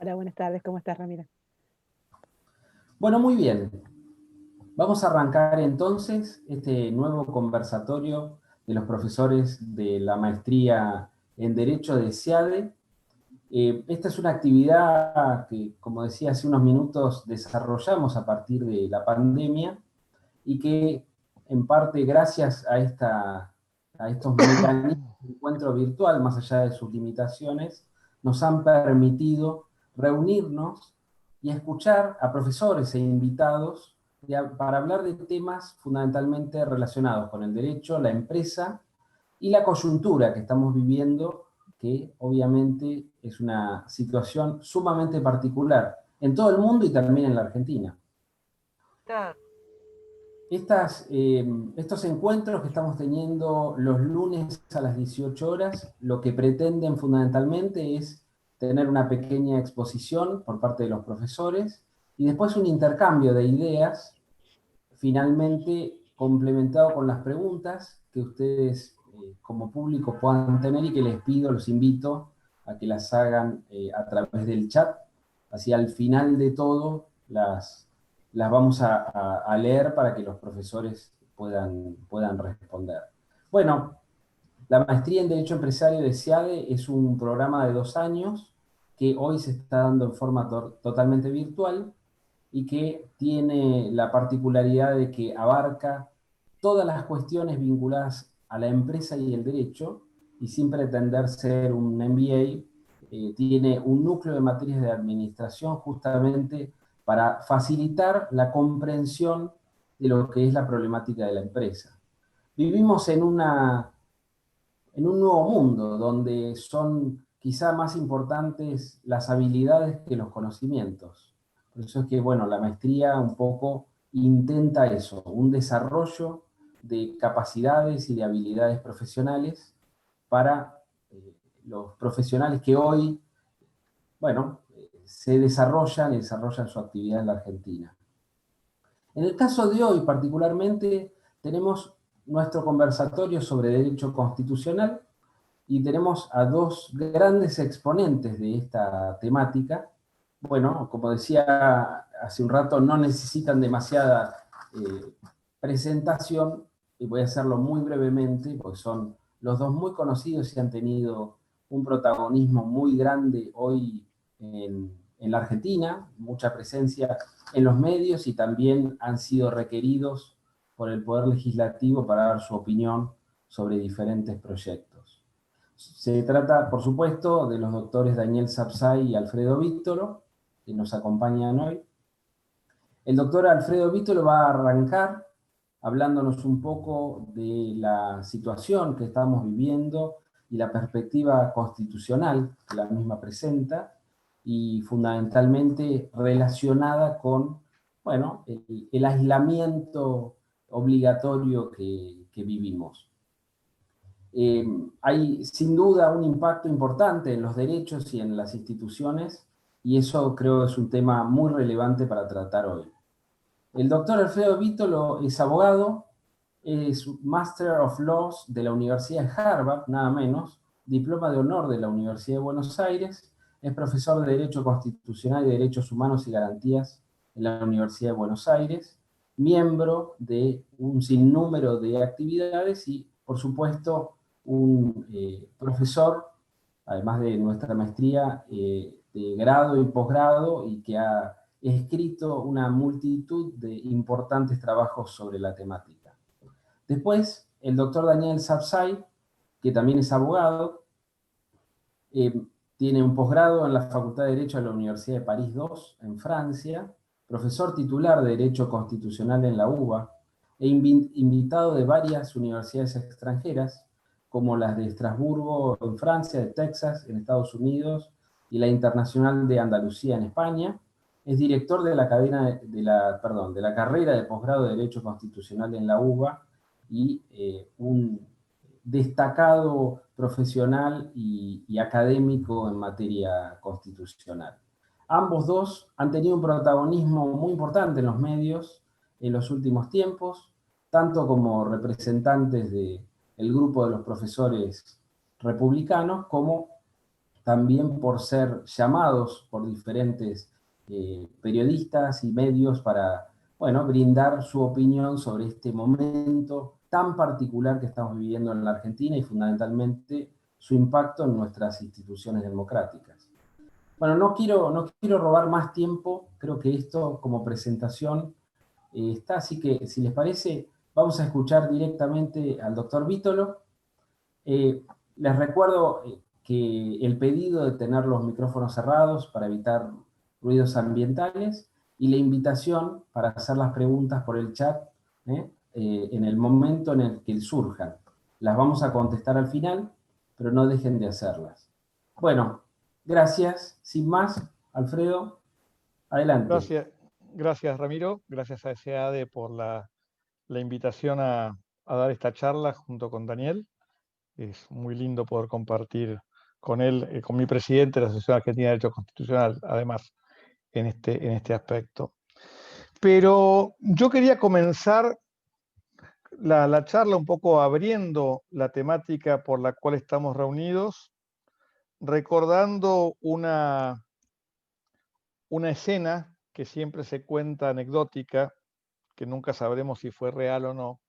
Hola, buenas tardes, ¿cómo estás, Ramiro? Bueno, muy bien. Vamos a arrancar entonces este nuevo conversatorio de los profesores de la maestría en Derecho de SEADE. Esta es una actividad que, como decía hace unos minutos, desarrollamos a partir de la pandemia y que, en parte, gracias a estos mecanismos de encuentro virtual, más allá de sus limitaciones, nos han permitido reunirnos y escuchar a profesores e invitados para hablar de temas fundamentalmente relacionados con el derecho, la empresa y la coyuntura que estamos viviendo, que obviamente es una situación sumamente particular en todo el mundo y también en la Argentina. Claro. Estos encuentros que estamos teniendo los lunes a las 18 horas, lo que pretenden fundamentalmente es tener una pequeña exposición por parte de los profesores y después un intercambio de ideas, finalmente complementado con las preguntas que ustedes como público puedan tener y que les pido, los invito a que las hagan a través del chat. Así al final de todo las vamos a leer para que los profesores puedan responder. Bueno, la maestría en Derecho Empresario de SEADE es un programa de 2 años que hoy se está dando en forma totalmente virtual y que tiene la particularidad de que abarca todas las cuestiones vinculadas a la empresa y el derecho, y sin pretender ser un MBA, tiene un núcleo de materias de administración justamente para facilitar la comprensión de lo que es la problemática de la empresa. Vivimos en un nuevo mundo donde son quizá más importantes las habilidades que los conocimientos. Por eso es que, bueno, la maestría un poco intenta eso, un desarrollo de capacidades y de habilidades profesionales para los profesionales que hoy, bueno, se desarrollan y desarrollan su actividad en la Argentina. En el caso de hoy, particularmente, tenemos nuestro conversatorio sobre derecho constitucional y tenemos a dos grandes exponentes de esta temática. Bueno, como decía hace un rato, no necesitan demasiada presentación, y voy a hacerlo muy brevemente, porque son los dos muy conocidos y han tenido un protagonismo muy grande hoy en la Argentina, mucha presencia en los medios y también han sido requeridos por el Poder Legislativo para dar su opinión sobre diferentes proyectos. Se trata, por supuesto, de los doctores Daniel Sapsay y Alfredo Víttolo, que nos acompañan hoy. El doctor Alfredo Víttolo va a arrancar hablándonos un poco de la situación que estamos viviendo y la perspectiva constitucional que la misma presenta, y fundamentalmente relacionada con, bueno, el aislamiento obligatorio que vivimos. Hay sin duda un impacto importante en los derechos y en las instituciones, y eso creo que es un tema muy relevante para tratar hoy. El doctor Alfredo Víttolo es abogado, es Master of Laws de la Universidad de Harvard, nada menos, diploma de honor de la Universidad de Buenos Aires, es profesor de Derecho Constitucional y Derechos Humanos y Garantías en la Universidad de Buenos Aires, miembro de un sinnúmero de actividades y, por supuesto, un profesor, además de nuestra maestría, de grado y posgrado, y que ha escrito una multitud de importantes trabajos sobre la temática. Después, el doctor Daniel Sapsay, que también es abogado, tiene un posgrado en la Facultad de Derecho de la Universidad de París II, en Francia, profesor titular de Derecho Constitucional en la UBA, e invitado de varias universidades extranjeras, como las de Estrasburgo en Francia, de Texas en Estados Unidos, y la Internacional de Andalucía en España. Es director de la carrera de posgrado de Derecho Constitucional en la UBA y un destacado profesional y académico en materia constitucional. Ambos dos han tenido un protagonismo muy importante en los medios en los últimos tiempos, tanto como representantes del grupo de los profesores republicanos, como también por ser llamados por diferentes periodistas y medios para, bueno, brindar su opinión sobre este momento tan particular que estamos viviendo en la Argentina y fundamentalmente su impacto en nuestras instituciones democráticas. Bueno, no quiero robar más tiempo, creo que esto como presentación está, así que si les parece, vamos a escuchar directamente al doctor Vítolo. Les recuerdo que el pedido de tener los micrófonos cerrados para evitar ruidos ambientales y la invitación para hacer las preguntas por el chat en el momento en el que surjan. Las vamos a contestar al final, pero no dejen de hacerlas. Bueno, gracias. Sin más, Alfredo, adelante. Gracias, gracias Ramiro, gracias a SEADE por la invitación a dar esta charla junto con Daniel. Es muy lindo poder compartir con él, con mi presidente de la Asociación Argentina de Derecho Constitucional, además, en este aspecto. Pero yo quería comenzar la charla un poco abriendo la temática por la cual estamos reunidos, recordando una escena que siempre se cuenta anecdótica, que nunca sabremos si fue real o no,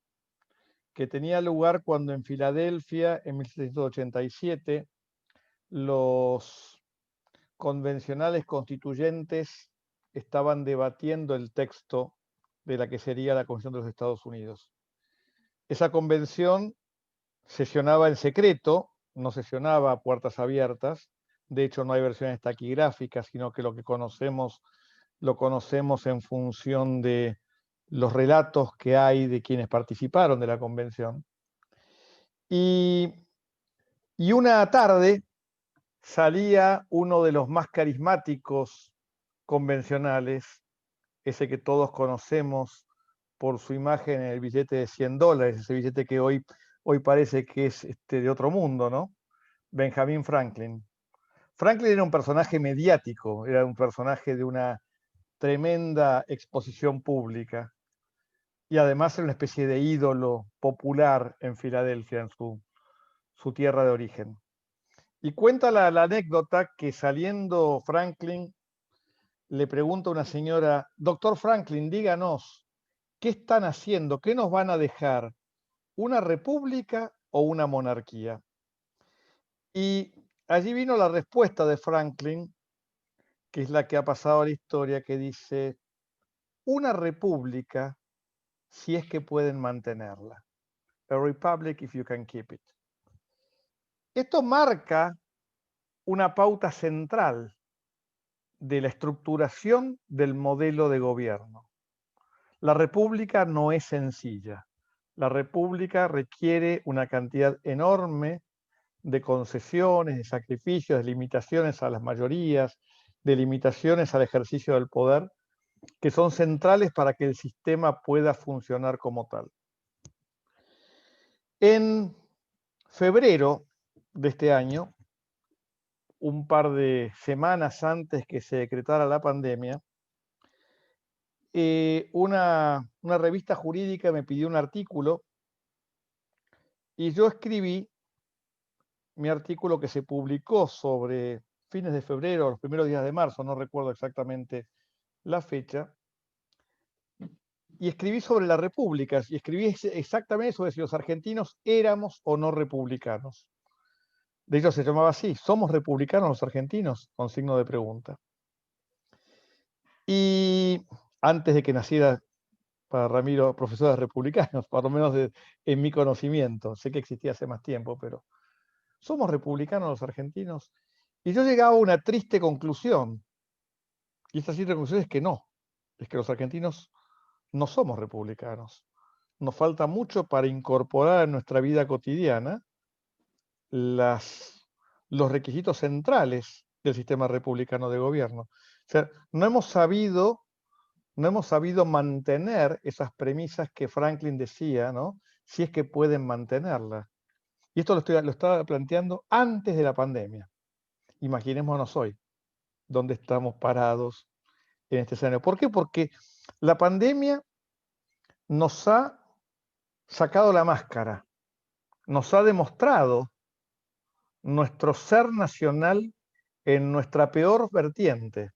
que tenía lugar cuando en Filadelfia, en 1787, los convencionales constituyentes estaban debatiendo el texto de la que sería la Constitución de los Estados Unidos. Esa convención sesionaba en secreto, no sesionaba a puertas abiertas. De hecho, no hay versiones taquigráficas, sino que lo que conocemos lo conocemos en función de los relatos que hay de quienes participaron de la convención. Y una tarde salía uno de los más carismáticos convencionales, ese que todos conocemos por su imagen en el billete de $100, ese billete que hoy parece que es de otro mundo, ¿no? Benjamin Franklin. Franklin era un personaje mediático, era un personaje de una tremenda exposición pública y además era una especie de ídolo popular en Filadelfia, en su tierra de origen. Y cuenta la anécdota que saliendo Franklin le pregunta a una señora: doctor Franklin, díganos, ¿qué están haciendo? ¿Qué nos van a dejar? ¿Una república o una monarquía? Y allí vino la respuesta de Franklin, que es la que ha pasado a la historia, que dice: una república si es que pueden mantenerla. A republic if you can keep it. Esto marca una pauta central de la estructuración del modelo de gobierno. La república no es sencilla. La república requiere una cantidad enorme de concesiones, de sacrificios, de limitaciones a las mayorías, de limitaciones al ejercicio del poder, que son centrales para que el sistema pueda funcionar como tal. En febrero de este año, un par de semanas antes que se decretara la pandemia, una revista jurídica me pidió un artículo y yo escribí mi artículo, que se publicó sobre fines de febrero, los primeros días de marzo, no recuerdo exactamente la fecha, y escribí sobre las repúblicas, y escribí exactamente sobre si los argentinos éramos o no republicanos. De hecho, se llamaba así: ¿somos republicanos los argentinos? Con signo de pregunta. Y antes de que naciera, para Ramiro, profesores republicanos, por lo menos en mi conocimiento, sé que existía hace más tiempo, pero ¿somos republicanos los argentinos? Y yo llegaba a una triste conclusión, y esta triste conclusión es que no, es que los argentinos no somos republicanos. Nos falta mucho para incorporar en nuestra vida cotidiana los requisitos centrales del sistema republicano de gobierno. O sea, no hemos sabido mantener esas premisas que Franklin decía, ¿no? Si es que pueden mantenerlas. Y esto lo estaba planteando antes de la pandemia. Imaginémonos hoy, dónde estamos parados en este escenario. ¿Por qué? Porque la pandemia nos ha sacado la máscara, nos ha demostrado nuestro ser nacional en nuestra peor vertiente.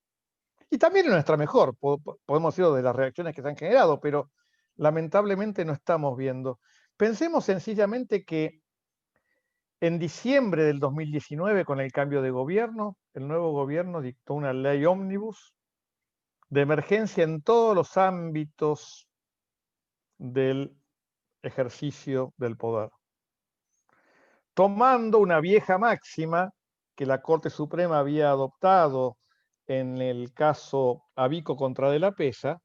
Y también en nuestra mejor, podemos decirlo de las reacciones que se han generado, pero lamentablemente no estamos viendo. Pensemos sencillamente que en diciembre del 2019, con el cambio de gobierno, el nuevo gobierno dictó una ley ómnibus de emergencia en todos los ámbitos del ejercicio del poder, tomando una vieja máxima que la Corte Suprema había adoptado en el caso Abico contra De la Pesa,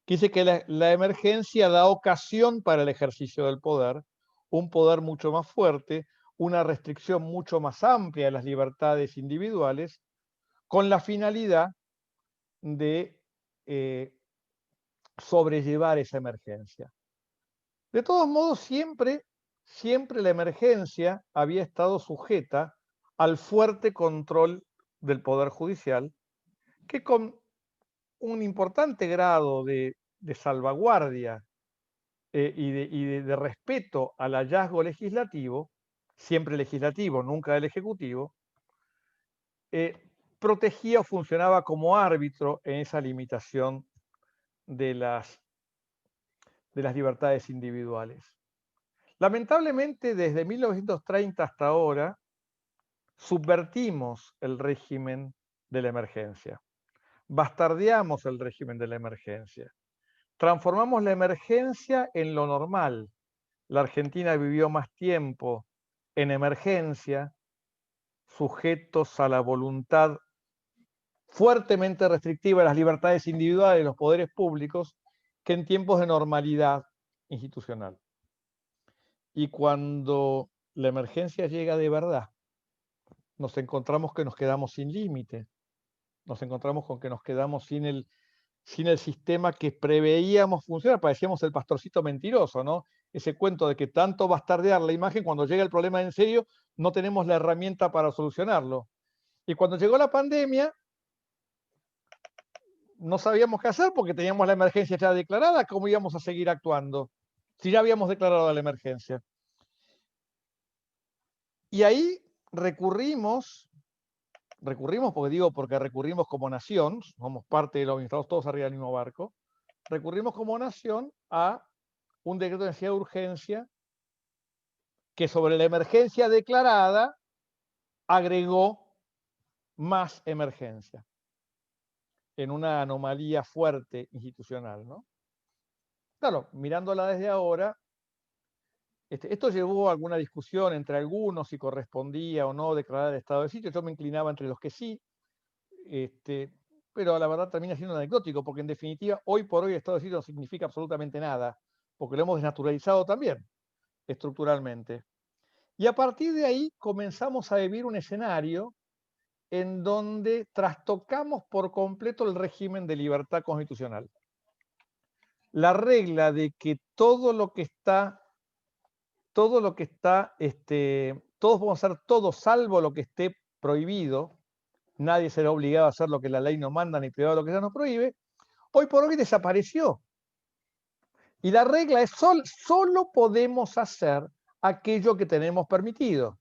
que dice que la emergencia da ocasión para el ejercicio del poder, un poder mucho más fuerte, una restricción mucho más amplia de las libertades individuales, con la finalidad de sobrellevar esa emergencia. De todos modos, siempre la emergencia había estado sujeta al fuerte control del Poder Judicial, que con un importante grado de salvaguardia y de respeto al hallazgo legislativo, siempre legislativo, nunca del Ejecutivo, protegía o funcionaba como árbitro en esa limitación de las libertades individuales. Lamentablemente, desde 1930 hasta ahora, subvertimos el régimen de la emergencia, bastardeamos el régimen de la emergencia, transformamos la emergencia en lo normal. La Argentina vivió más tiempo en emergencia, sujetos a la voluntad fuertemente restrictiva de las libertades individuales de los poderes públicos, que en tiempos de normalidad institucional. Y cuando la emergencia llega de verdad, nos encontramos que nos quedamos sin límite, nos encontramos con que nos quedamos sin el sistema que preveíamos funcionar. Parecíamos el pastorcito mentiroso, ¿no? Ese cuento de que tanto bastardear la imagen, cuando llega el problema en serio, no tenemos la herramienta para solucionarlo. Y cuando llegó la pandemia, no sabíamos qué hacer porque teníamos la emergencia ya declarada. ¿Cómo íbamos a seguir actuando si ya habíamos declarado la emergencia? Y ahí recurrimos porque recurrimos como nación, somos parte de los estamos todos arriba del mismo barco, recurrimos como nación a un decreto de necesidad de urgencia que sobre la emergencia declarada agregó más emergencia en una anomalía fuerte institucional, ¿no? Claro, mirándola desde ahora, esto llevó a alguna discusión entre algunos si correspondía o no declarar el estado de sitio. Yo me inclinaba entre los que sí, pero la verdad termina siendo anecdótico, porque en definitiva, hoy por hoy el estado de sitio no significa absolutamente nada, porque lo hemos desnaturalizado también, estructuralmente. Y a partir de ahí comenzamos a vivir un escenario en donde trastocamos por completo el régimen de libertad constitucional. La regla de que todo lo que está, todos podemos hacer todo salvo lo que esté prohibido, nadie será obligado a hacer lo que la ley nos manda ni privado lo que ella nos prohíbe, hoy por hoy desapareció. Y la regla es solo podemos hacer aquello que tenemos permitido.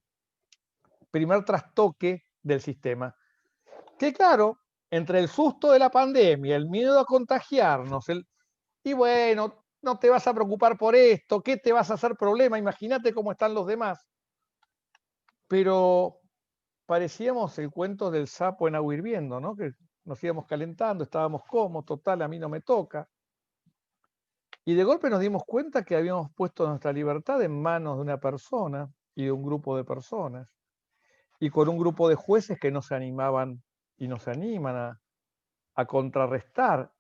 Primer trastoque del sistema. Que claro, entre el susto de la pandemia, el miedo a contagiarnos, y bueno, no te vas a preocupar por esto, ¿qué te vas a hacer problema? Imagínate cómo están los demás. Pero parecíamos el cuento del sapo en agua hirviendo, ¿no? Que nos íbamos calentando, estábamos cómodos, total, a mí no me toca. Y de golpe nos dimos cuenta que habíamos puesto nuestra libertad en manos de una persona y de un grupo de personas, y con un grupo de jueces que no se animaban y no se animan a contrarrestar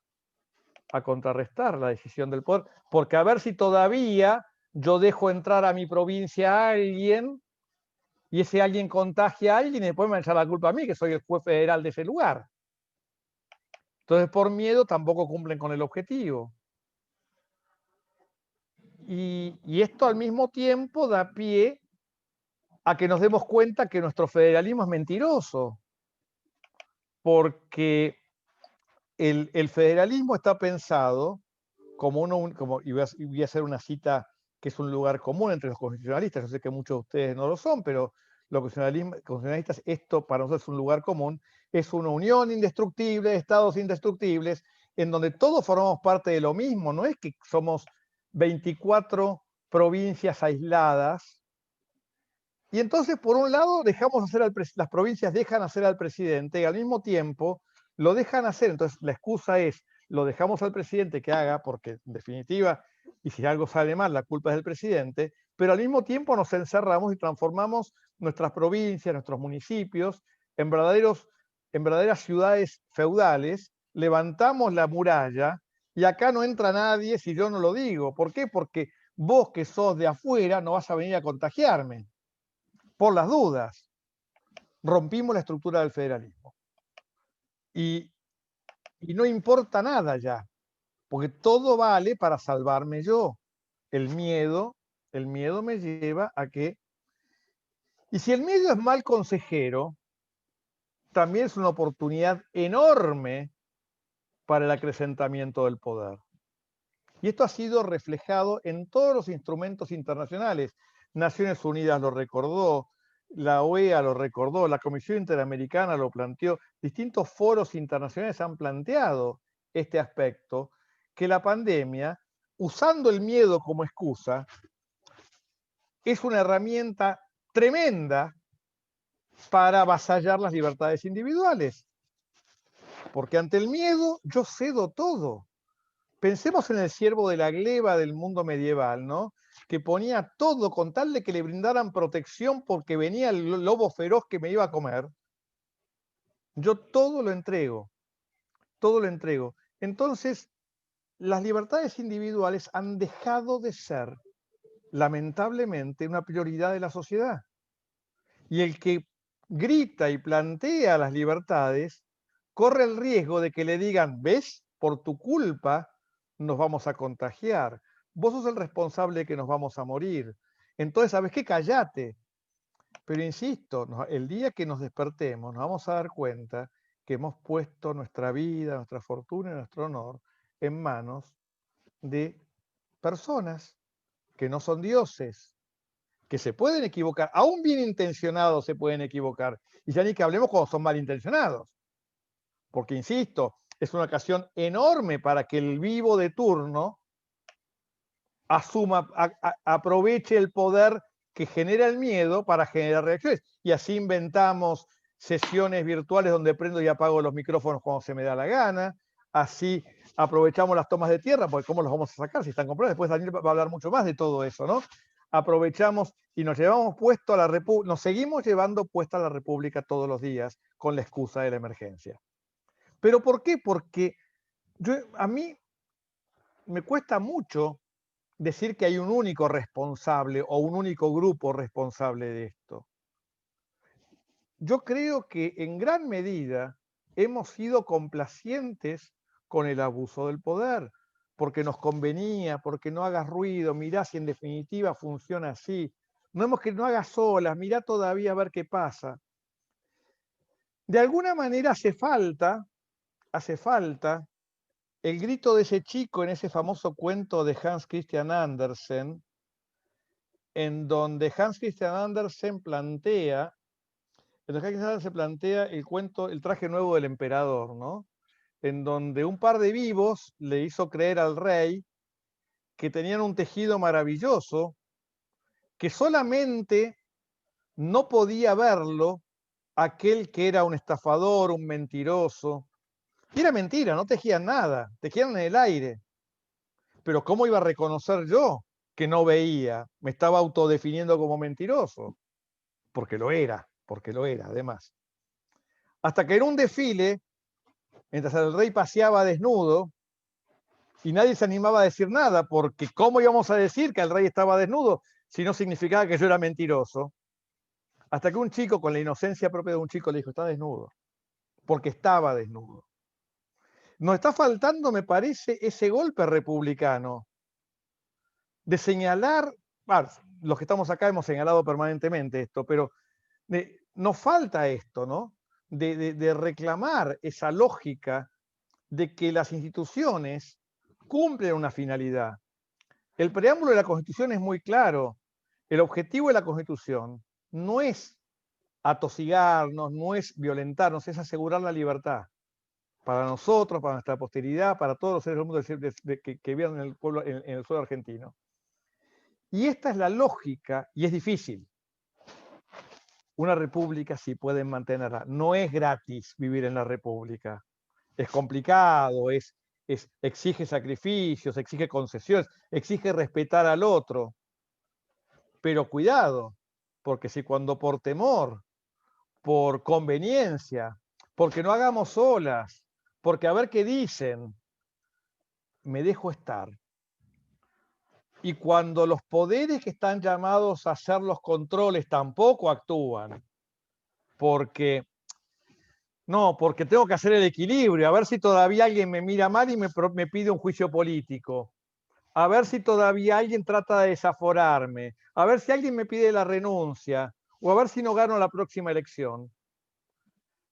la decisión del poder, porque a ver si todavía yo dejo entrar a mi provincia a alguien y ese alguien contagia a alguien y después me echan la culpa a mí, que soy el juez federal de ese lugar. Entonces, por miedo tampoco cumplen con el objetivo. Y esto al mismo tiempo da pie a que nos demos cuenta que nuestro federalismo es mentiroso, porque el federalismo está pensado como y voy a hacer una cita que es un lugar común entre los constitucionalistas, yo sé que muchos de ustedes no lo son, pero los constitucionalistas, esto para nosotros es un lugar común, es una unión indestructible de estados indestructibles, en donde todos formamos parte de lo mismo, no es que somos 24 provincias aisladas. Y entonces, por un lado, dejamos hacer las provincias dejan hacer al presidente y al mismo tiempo lo dejan hacer. Entonces, la excusa es, lo dejamos al presidente que haga, porque en definitiva, y si algo sale mal, la culpa es del presidente, pero al mismo tiempo nos encerramos y transformamos nuestras provincias, nuestros municipios, en verdaderas ciudades feudales, levantamos la muralla y acá no entra nadie si yo no lo digo. ¿Por qué? Porque vos que sos de afuera no vas a venir a contagiarme. Por las dudas, rompimos la estructura del federalismo. Y no importa nada ya, porque todo vale para salvarme yo. El miedo me lleva a que... Y si el miedo es mal consejero, también es una oportunidad enorme para el acrecentamiento del poder. Y esto ha sido reflejado en todos los instrumentos internacionales. Naciones Unidas lo recordó, la OEA lo recordó, la Comisión Interamericana lo planteó, distintos foros internacionales han planteado este aspecto, que la pandemia, usando el miedo como excusa, es una herramienta tremenda para avasallar las libertades individuales. Porque ante el miedo yo cedo todo. Pensemos en el ciervo de la gleba del mundo medieval, ¿no? Que ponía todo con tal de que le brindaran protección porque venía el lobo feroz que me iba a comer. Yo todo lo entrego, todo lo entrego. Entonces, las libertades individuales han dejado de ser, lamentablemente, una prioridad de la sociedad. Y el que grita y plantea las libertades corre el riesgo de que le digan, ¿ves? Por tu culpa nos vamos a contagiar. Vos sos el responsable de que nos vamos a morir. Entonces, ¿sabes qué? Cállate. Pero insisto, el día que nos despertemos, nos vamos a dar cuenta que hemos puesto nuestra vida, nuestra fortuna y nuestro honor en manos de personas que no son dioses, que se pueden equivocar, aún bien intencionados se pueden equivocar. Y ya ni que hablemos cuando son malintencionados. Porque, insisto, es una ocasión enorme para que el vivo de turno aproveche el poder que genera el miedo para generar reacciones. Y así inventamos sesiones virtuales donde prendo y apago los micrófonos cuando se me da la gana. Así aprovechamos las tomas de tierra, porque ¿cómo los vamos a sacar si están comprados? Después Daniel va a hablar mucho más de todo eso, ¿no? Aprovechamos y nos llevamos puesto a la República, nos seguimos llevando puesta a la República todos los días con la excusa de la emergencia. ¿Pero por qué? Porque a mí me cuesta mucho decir que hay un único responsable o un único grupo responsable de esto. Yo creo que en gran medida hemos sido complacientes con el abuso del poder, porque nos convenía, porque no hagas ruido, mirá si en definitiva funciona así. No hemos que no hagas solas, mirá todavía a ver qué pasa. De alguna manera hace falta el grito de ese chico en ese famoso cuento de Hans Christian Andersen, en donde Hans Christian Andersen plantea el cuento, el traje nuevo del emperador, ¿no? En donde un par de vivos le hizo creer al rey que tenían un tejido maravilloso, que solamente no podía verlo aquel que era un estafador, un mentiroso. Y era mentira, no tejían nada, tejían en el aire. Pero ¿cómo iba a reconocer yo que no veía? Me estaba autodefiniendo como mentiroso, porque lo era, además. Hasta que en un desfile, mientras el rey paseaba desnudo, y nadie se animaba a decir nada, porque ¿cómo íbamos a decir que el rey estaba desnudo si no significaba que yo era mentiroso? Hasta que un chico, con la inocencia propia de un chico, le dijo, está desnudo, porque estaba desnudo. Nos está faltando, me parece, ese golpe republicano de señalar, los que estamos acá hemos señalado permanentemente esto, pero nos falta esto, ¿no? De reclamar esa lógica de que las instituciones cumplen una finalidad. El preámbulo de la Constitución es muy claro. El objetivo de la Constitución no es atosigarnos, no es violentarnos, es asegurar la libertad. Para nosotros, para nuestra posteridad, para todos los seres del mundo que viven en el pueblo, en el suelo argentino. Y esta es la lógica, y es difícil. Una república sí pueden mantenerla. No es gratis vivir en la república. Es complicado, exige sacrificios, exige concesiones, exige respetar al otro. Pero cuidado, porque si cuando por temor, por conveniencia, porque no hagamos olas, porque a ver qué dicen, me dejo estar. Y cuando los poderes que están llamados a hacer los controles tampoco actúan, porque tengo que hacer el equilibrio, a ver si todavía alguien me mira mal y me pide un juicio político, a ver si todavía alguien trata de desaforarme, a ver si alguien me pide la renuncia, o a ver si no gano la próxima elección.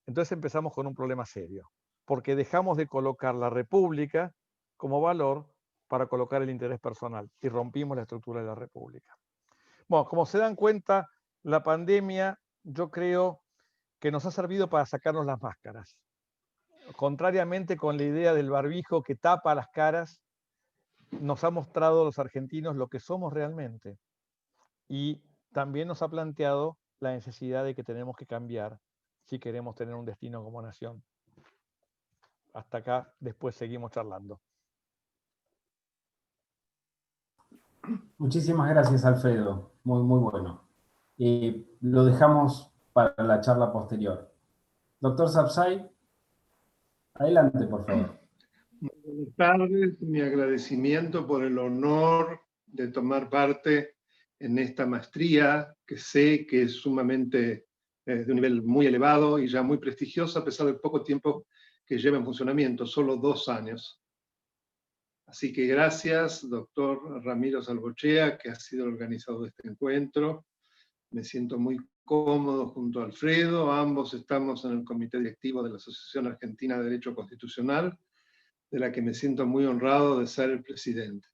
Entonces empezamos con un problema serio, porque dejamos de colocar la república como valor para colocar el interés personal y rompimos la estructura de la república. Bueno, como se dan cuenta, la pandemia yo creo que nos ha servido para sacarnos las máscaras. Contrariamente con la idea del barbijo que tapa las caras, nos ha mostrado a los argentinos lo que somos realmente. Y también nos ha planteado la necesidad de que tenemos que cambiar si queremos tener un destino como nación. Hasta acá, después seguimos charlando. Muchísimas gracias, Alfredo. Muy, muy bueno. Lo dejamos para la charla posterior. Doctor Sapsay, adelante, por favor. Buenas tardes, mi agradecimiento por el honor de tomar parte en esta maestría, que sé que es sumamente de un nivel muy elevado y ya muy prestigiosa, a pesar del poco tiempo que lleva en funcionamiento, solo 2 años. Así que gracias, doctor Ramiro Salvochea, que ha sido el organizador de este encuentro. Me siento muy cómodo junto a Alfredo, ambos estamos en el comité directivo de la Asociación Argentina de Derecho Constitucional, de la que me siento muy honrado de ser el presidente.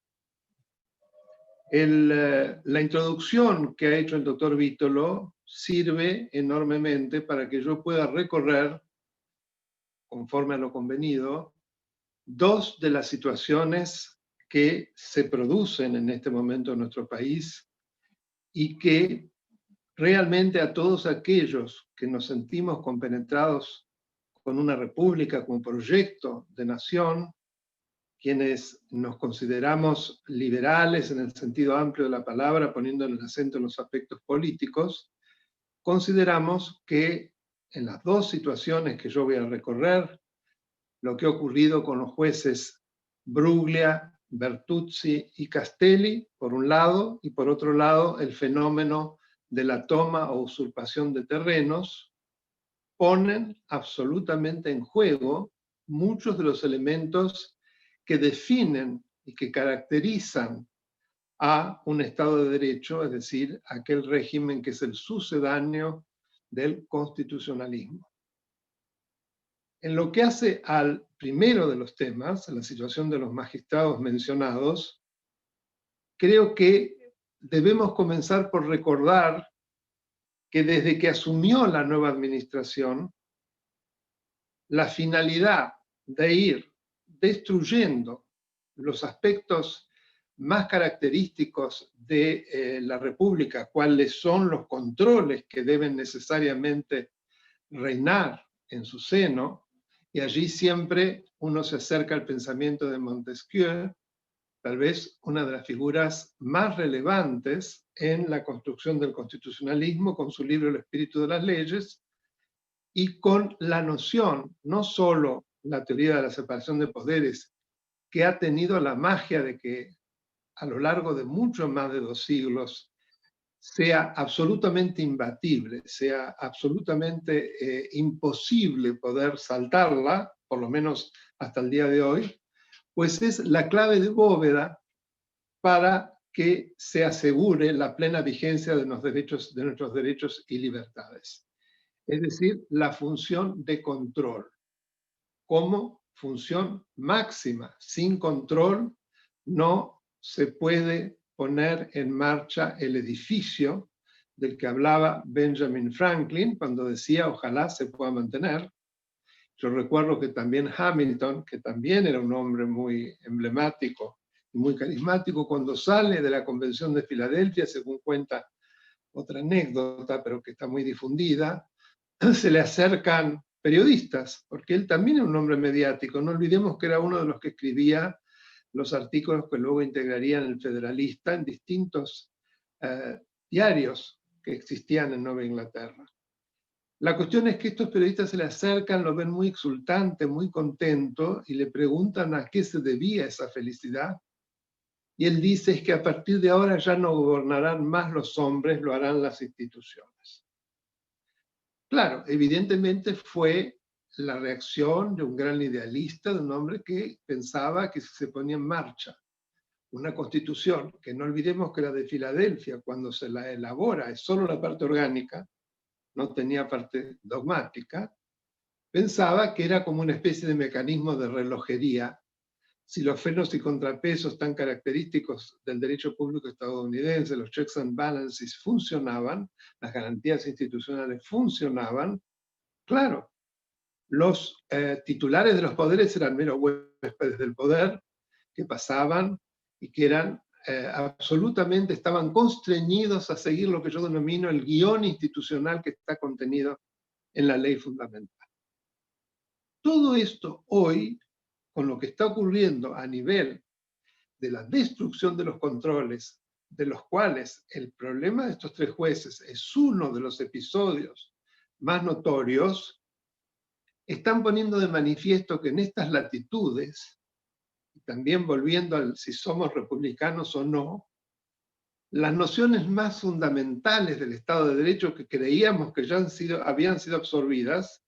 La introducción que ha hecho el doctor Vítolo sirve enormemente para que yo pueda recorrer, conforme a lo convenido, 2 de las situaciones que se producen en este momento en nuestro país y que realmente a todos aquellos que nos sentimos compenetrados con una república como proyecto de nación, quienes nos consideramos liberales en el sentido amplio de la palabra, poniendo el acento en los aspectos políticos, consideramos que en las 2 situaciones que yo voy a recorrer, lo que ha ocurrido con los jueces Bruglia, Bertuzzi y Castelli, por un lado, y por otro lado, el fenómeno de la toma o usurpación de terrenos, ponen absolutamente en juego muchos de los elementos que definen y que caracterizan a un Estado de Derecho, es decir, aquel régimen que es el sucedáneo del constitucionalismo. En lo que hace al primero de los temas, a la situación de los magistrados mencionados, creo que debemos comenzar por recordar que desde que asumió la nueva administración, la finalidad de ir destruyendo los aspectos más característicos de la República, cuáles son los controles que deben necesariamente reinar en su seno, y allí siempre uno se acerca al pensamiento de Montesquieu, tal vez una de las figuras más relevantes en la construcción del constitucionalismo, con su libro El espíritu de las leyes, y con la noción, no solo la teoría de la separación de poderes, que ha tenido la magia de que a lo largo de mucho más de 2 siglos sea absolutamente imbatible, sea absolutamente imposible poder saltarla, por lo menos hasta el día de hoy, pues es la clave de bóveda para que se asegure la plena vigencia de nuestros derechos y libertades. Es decir, la función de control, como función máxima. Sin control no se puede poner en marcha el edificio del que hablaba Benjamin Franklin cuando decía ojalá se pueda mantener. Yo recuerdo que también Hamilton, que también era un hombre muy emblemático y muy carismático, cuando sale de la Convención de Filadelfia, según cuenta otra anécdota, pero que está muy difundida, se le acercan periodistas, porque él también era un hombre mediático. No olvidemos que era uno de los que escribía los artículos que luego integrarían el Federalista en distintos diarios que existían en Nueva Inglaterra. La cuestión es que estos periodistas se le acercan, lo ven muy exultante, muy contento, y le preguntan a qué se debía esa felicidad. Y él dice es que a partir de ahora ya no gobernarán más los hombres, lo harán las instituciones. Claro, evidentemente fue la reacción de un gran idealista, de un hombre que pensaba que si se ponía en marcha una constitución, que no olvidemos que la de Filadelfia, cuando se la elabora, es solo la parte orgánica, no tenía parte dogmática, pensaba que era como una especie de mecanismo de relojería. Si los frenos y contrapesos tan característicos del derecho público estadounidense, los checks and balances, funcionaban, las garantías institucionales funcionaban, claro, los titulares de los poderes eran meros huéspedes del poder, que pasaban y que eran absolutamente, estaban constreñidos a seguir lo que yo denomino el guión institucional que está contenido en la ley fundamental. Todo esto hoy, con lo que está ocurriendo a nivel de la destrucción de los controles, de los cuales el problema de estos tres jueces es uno de los episodios más notorios, están poniendo de manifiesto que en estas latitudes, y también volviendo al si somos republicanos o no, las nociones más fundamentales del Estado de Derecho que creíamos que ya habían sido absorbidas,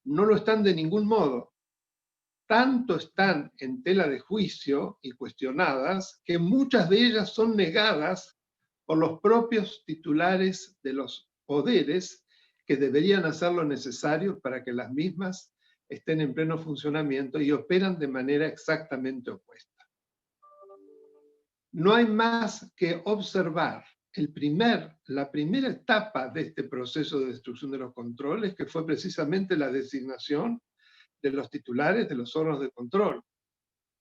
no lo están de ningún modo. Tanto están en tela de juicio y cuestionadas que muchas de ellas son negadas por los propios titulares de los poderes que deberían hacer lo necesario para que las mismas estén en pleno funcionamiento y operan de manera exactamente opuesta. No hay más que observar la primera etapa de este proceso de destrucción de los controles, que fue precisamente la designación de los titulares de los órganos de control,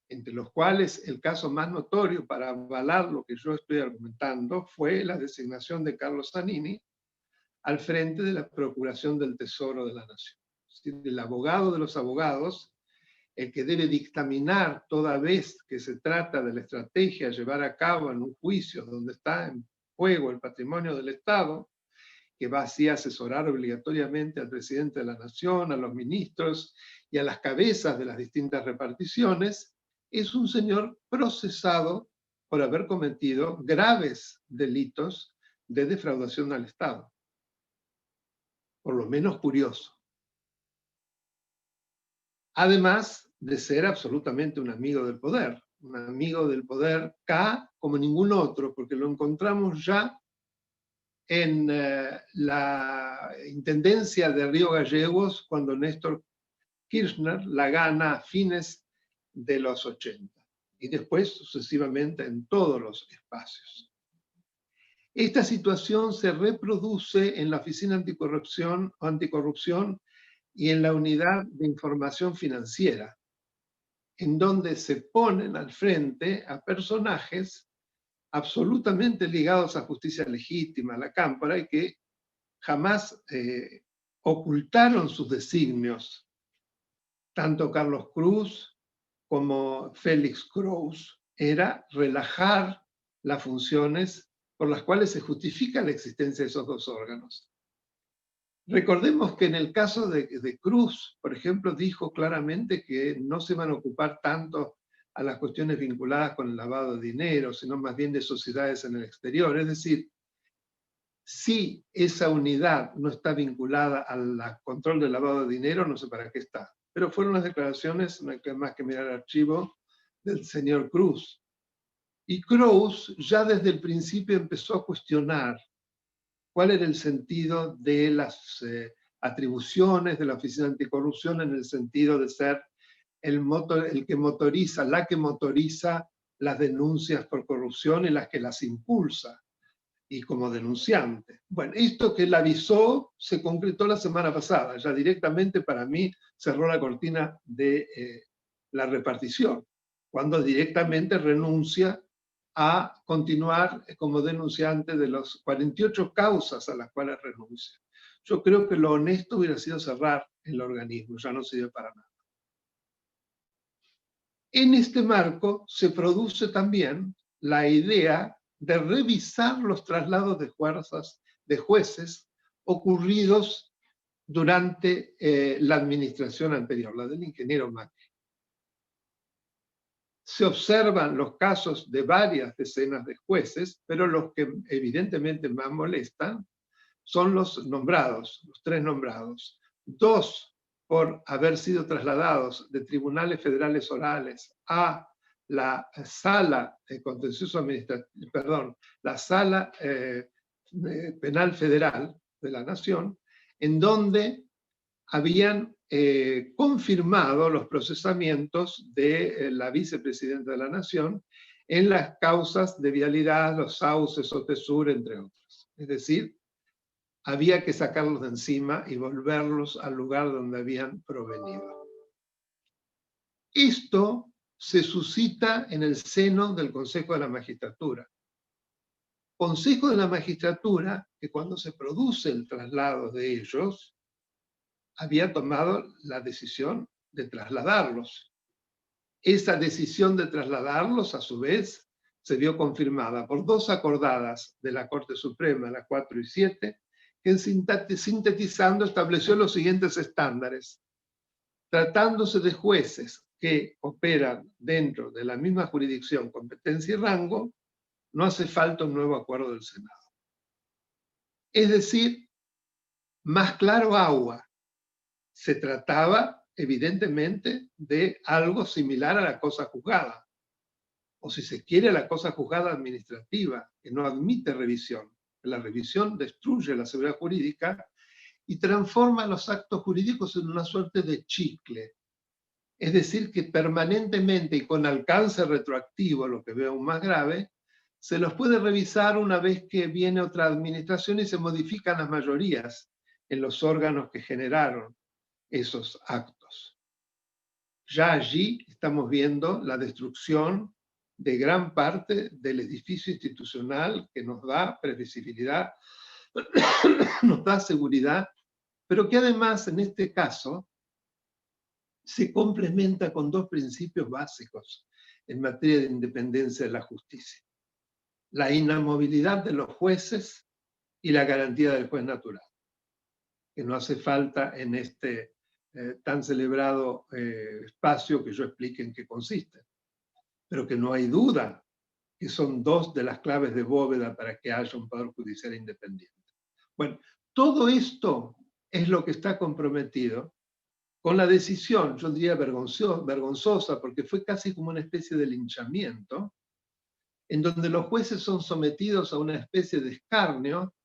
entre los cuales el caso más notorio para avalar lo que yo estoy argumentando fue la designación de Carlos Zanini al frente de la Procuración del Tesoro de la Nación. Es decir, el abogado de los abogados, el que debe dictaminar toda vez que se trata de la estrategia a llevar a cabo en un juicio donde está en juego el patrimonio del Estado, que va así a asesorar obligatoriamente al presidente de la Nación, a los ministros y a las cabezas de las distintas reparticiones, es un señor procesado por haber cometido graves delitos de defraudación al Estado. Por lo menos curioso. Además de ser absolutamente un amigo del poder K como ningún otro, porque lo encontramos ya en la intendencia de Río Gallegos cuando Néstor Kirchner la gana a fines de los 80 y después sucesivamente en todos los espacios. Esta situación se reproduce en la Oficina Anticorrupción y en la Unidad de Información Financiera, en donde se ponen al frente a personajes absolutamente ligados a justicia legítima, a la cámpora, y que jamás ocultaron sus designios. Tanto Carlos Cruz como Félix Cruz era relajar las funciones por las cuales se justifica la existencia de esos dos órganos. Recordemos que en el caso de Cruz, por ejemplo, dijo claramente que no se van a ocupar tanto a las cuestiones vinculadas con el lavado de dinero, sino más bien de sociedades en el exterior. Es decir, si esa unidad no está vinculada al control del lavado de dinero, no sé para qué está. Pero fueron las declaraciones, no hay más que mirar el archivo, del señor Cruz. Y Cruz ya desde el principio empezó a cuestionar cuál era el sentido de las atribuciones de la Oficina Anticorrupción en el sentido de ser la que motoriza las denuncias por corrupción y las que las impulsa. y como denunciante. Bueno, esto que él avisó se concretó la semana pasada, ya directamente para mí cerró la cortina de la repartición, cuando directamente renuncia a continuar como denunciante de las 48 causas a las cuales renuncia. Yo creo que lo honesto hubiera sido cerrar el organismo, ya no sirve para nada. En este marco se produce también la idea de revisar los traslados de fuerzas de jueces ocurridos durante la administración anterior, la del ingeniero Macri. Se observan los casos de varias decenas de jueces, pero los que evidentemente más molestan son los nombrados, los 3 nombrados. 2 por haber sido trasladados de tribunales federales orales a la sala contencioso administrativo, perdón, la sala penal federal de la Nación, en donde habían confirmado los procesamientos de la vicepresidenta de la Nación en las causas de vialidad, los sauces, Otesur, entre otros. Es decir, había que sacarlos de encima y volverlos al lugar donde habían provenido. Esto se suscita en el seno del Consejo de la Magistratura. Consejo de la Magistratura que cuando se produce el traslado de ellos, había tomado la decisión de trasladarlos. Esa decisión de trasladarlos, a su vez, se vio confirmada por 2 acordadas de la Corte Suprema, la 4 y 7, que sintetizando estableció los siguientes estándares. Tratándose de jueces que operan dentro de la misma jurisdicción, competencia y rango, no hace falta un nuevo acuerdo del Senado. Es decir, más claro agua. Se trataba, evidentemente, de algo similar a la cosa juzgada, o si se quiere, la cosa juzgada administrativa, que no admite revisión. La revisión destruye la seguridad jurídica y transforma los actos jurídicos en una suerte de chicle. Es decir, que permanentemente y con alcance retroactivo, lo que veo aún más grave, se los puede revisar una vez que viene otra administración y se modifican las mayorías en los órganos que generaron esos actos. Ya allí estamos viendo la destrucción de gran parte del edificio institucional que nos da previsibilidad, nos da seguridad, pero que además en este caso se complementa con 2 principios básicos en materia de independencia de la justicia: la inamovilidad de los jueces y la garantía del juez natural, que no hace falta en este tan celebrado espacio que yo explique en qué consiste, pero que no hay duda que son 2 de las claves de bóveda para que haya un poder judicial independiente. Bueno, todo esto es lo que está comprometido con la decisión, yo diría vergonzosa, porque fue casi como una especie de linchamiento, en donde los jueces son sometidos a una especie de escarnio,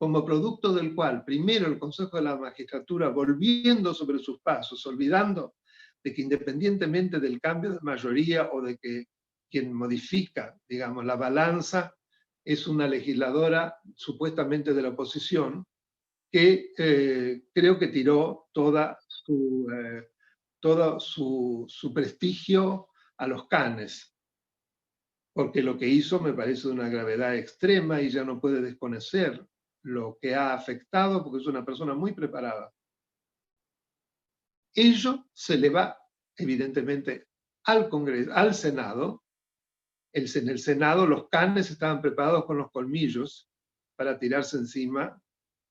como producto del cual, primero el Consejo de la Magistratura, volviendo sobre sus pasos, olvidando de que independientemente del cambio de mayoría o de que quien modifica, digamos, la balanza es una legisladora supuestamente de la oposición, que creo que tiró todo su prestigio a los canes, porque lo que hizo me parece de una gravedad extrema y ya no puede desconocer lo que ha afectado, porque es una persona muy preparada. Ello se le va, evidentemente, al Congreso, al Senado. En el Senado los canes estaban preparados con los colmillos para tirarse encima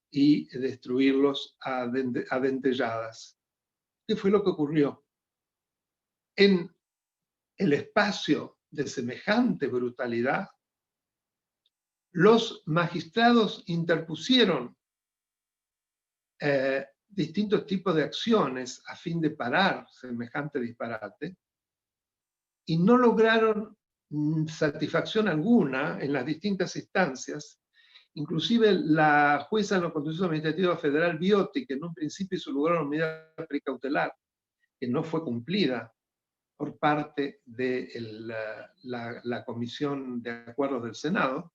y destruirlos a dentelladas. ¿Qué fue lo que ocurrió? En el espacio de semejante brutalidad, los magistrados interpusieron distintos tipos de acciones a fin de parar semejante disparate y no lograron satisfacción alguna en las distintas instancias. Inclusive la jueza en lo contencioso administrativo federal Biotti, que en un principio hizo lugar a una medida precautelar, que no fue cumplida por parte de la Comisión de Acuerdos del Senado,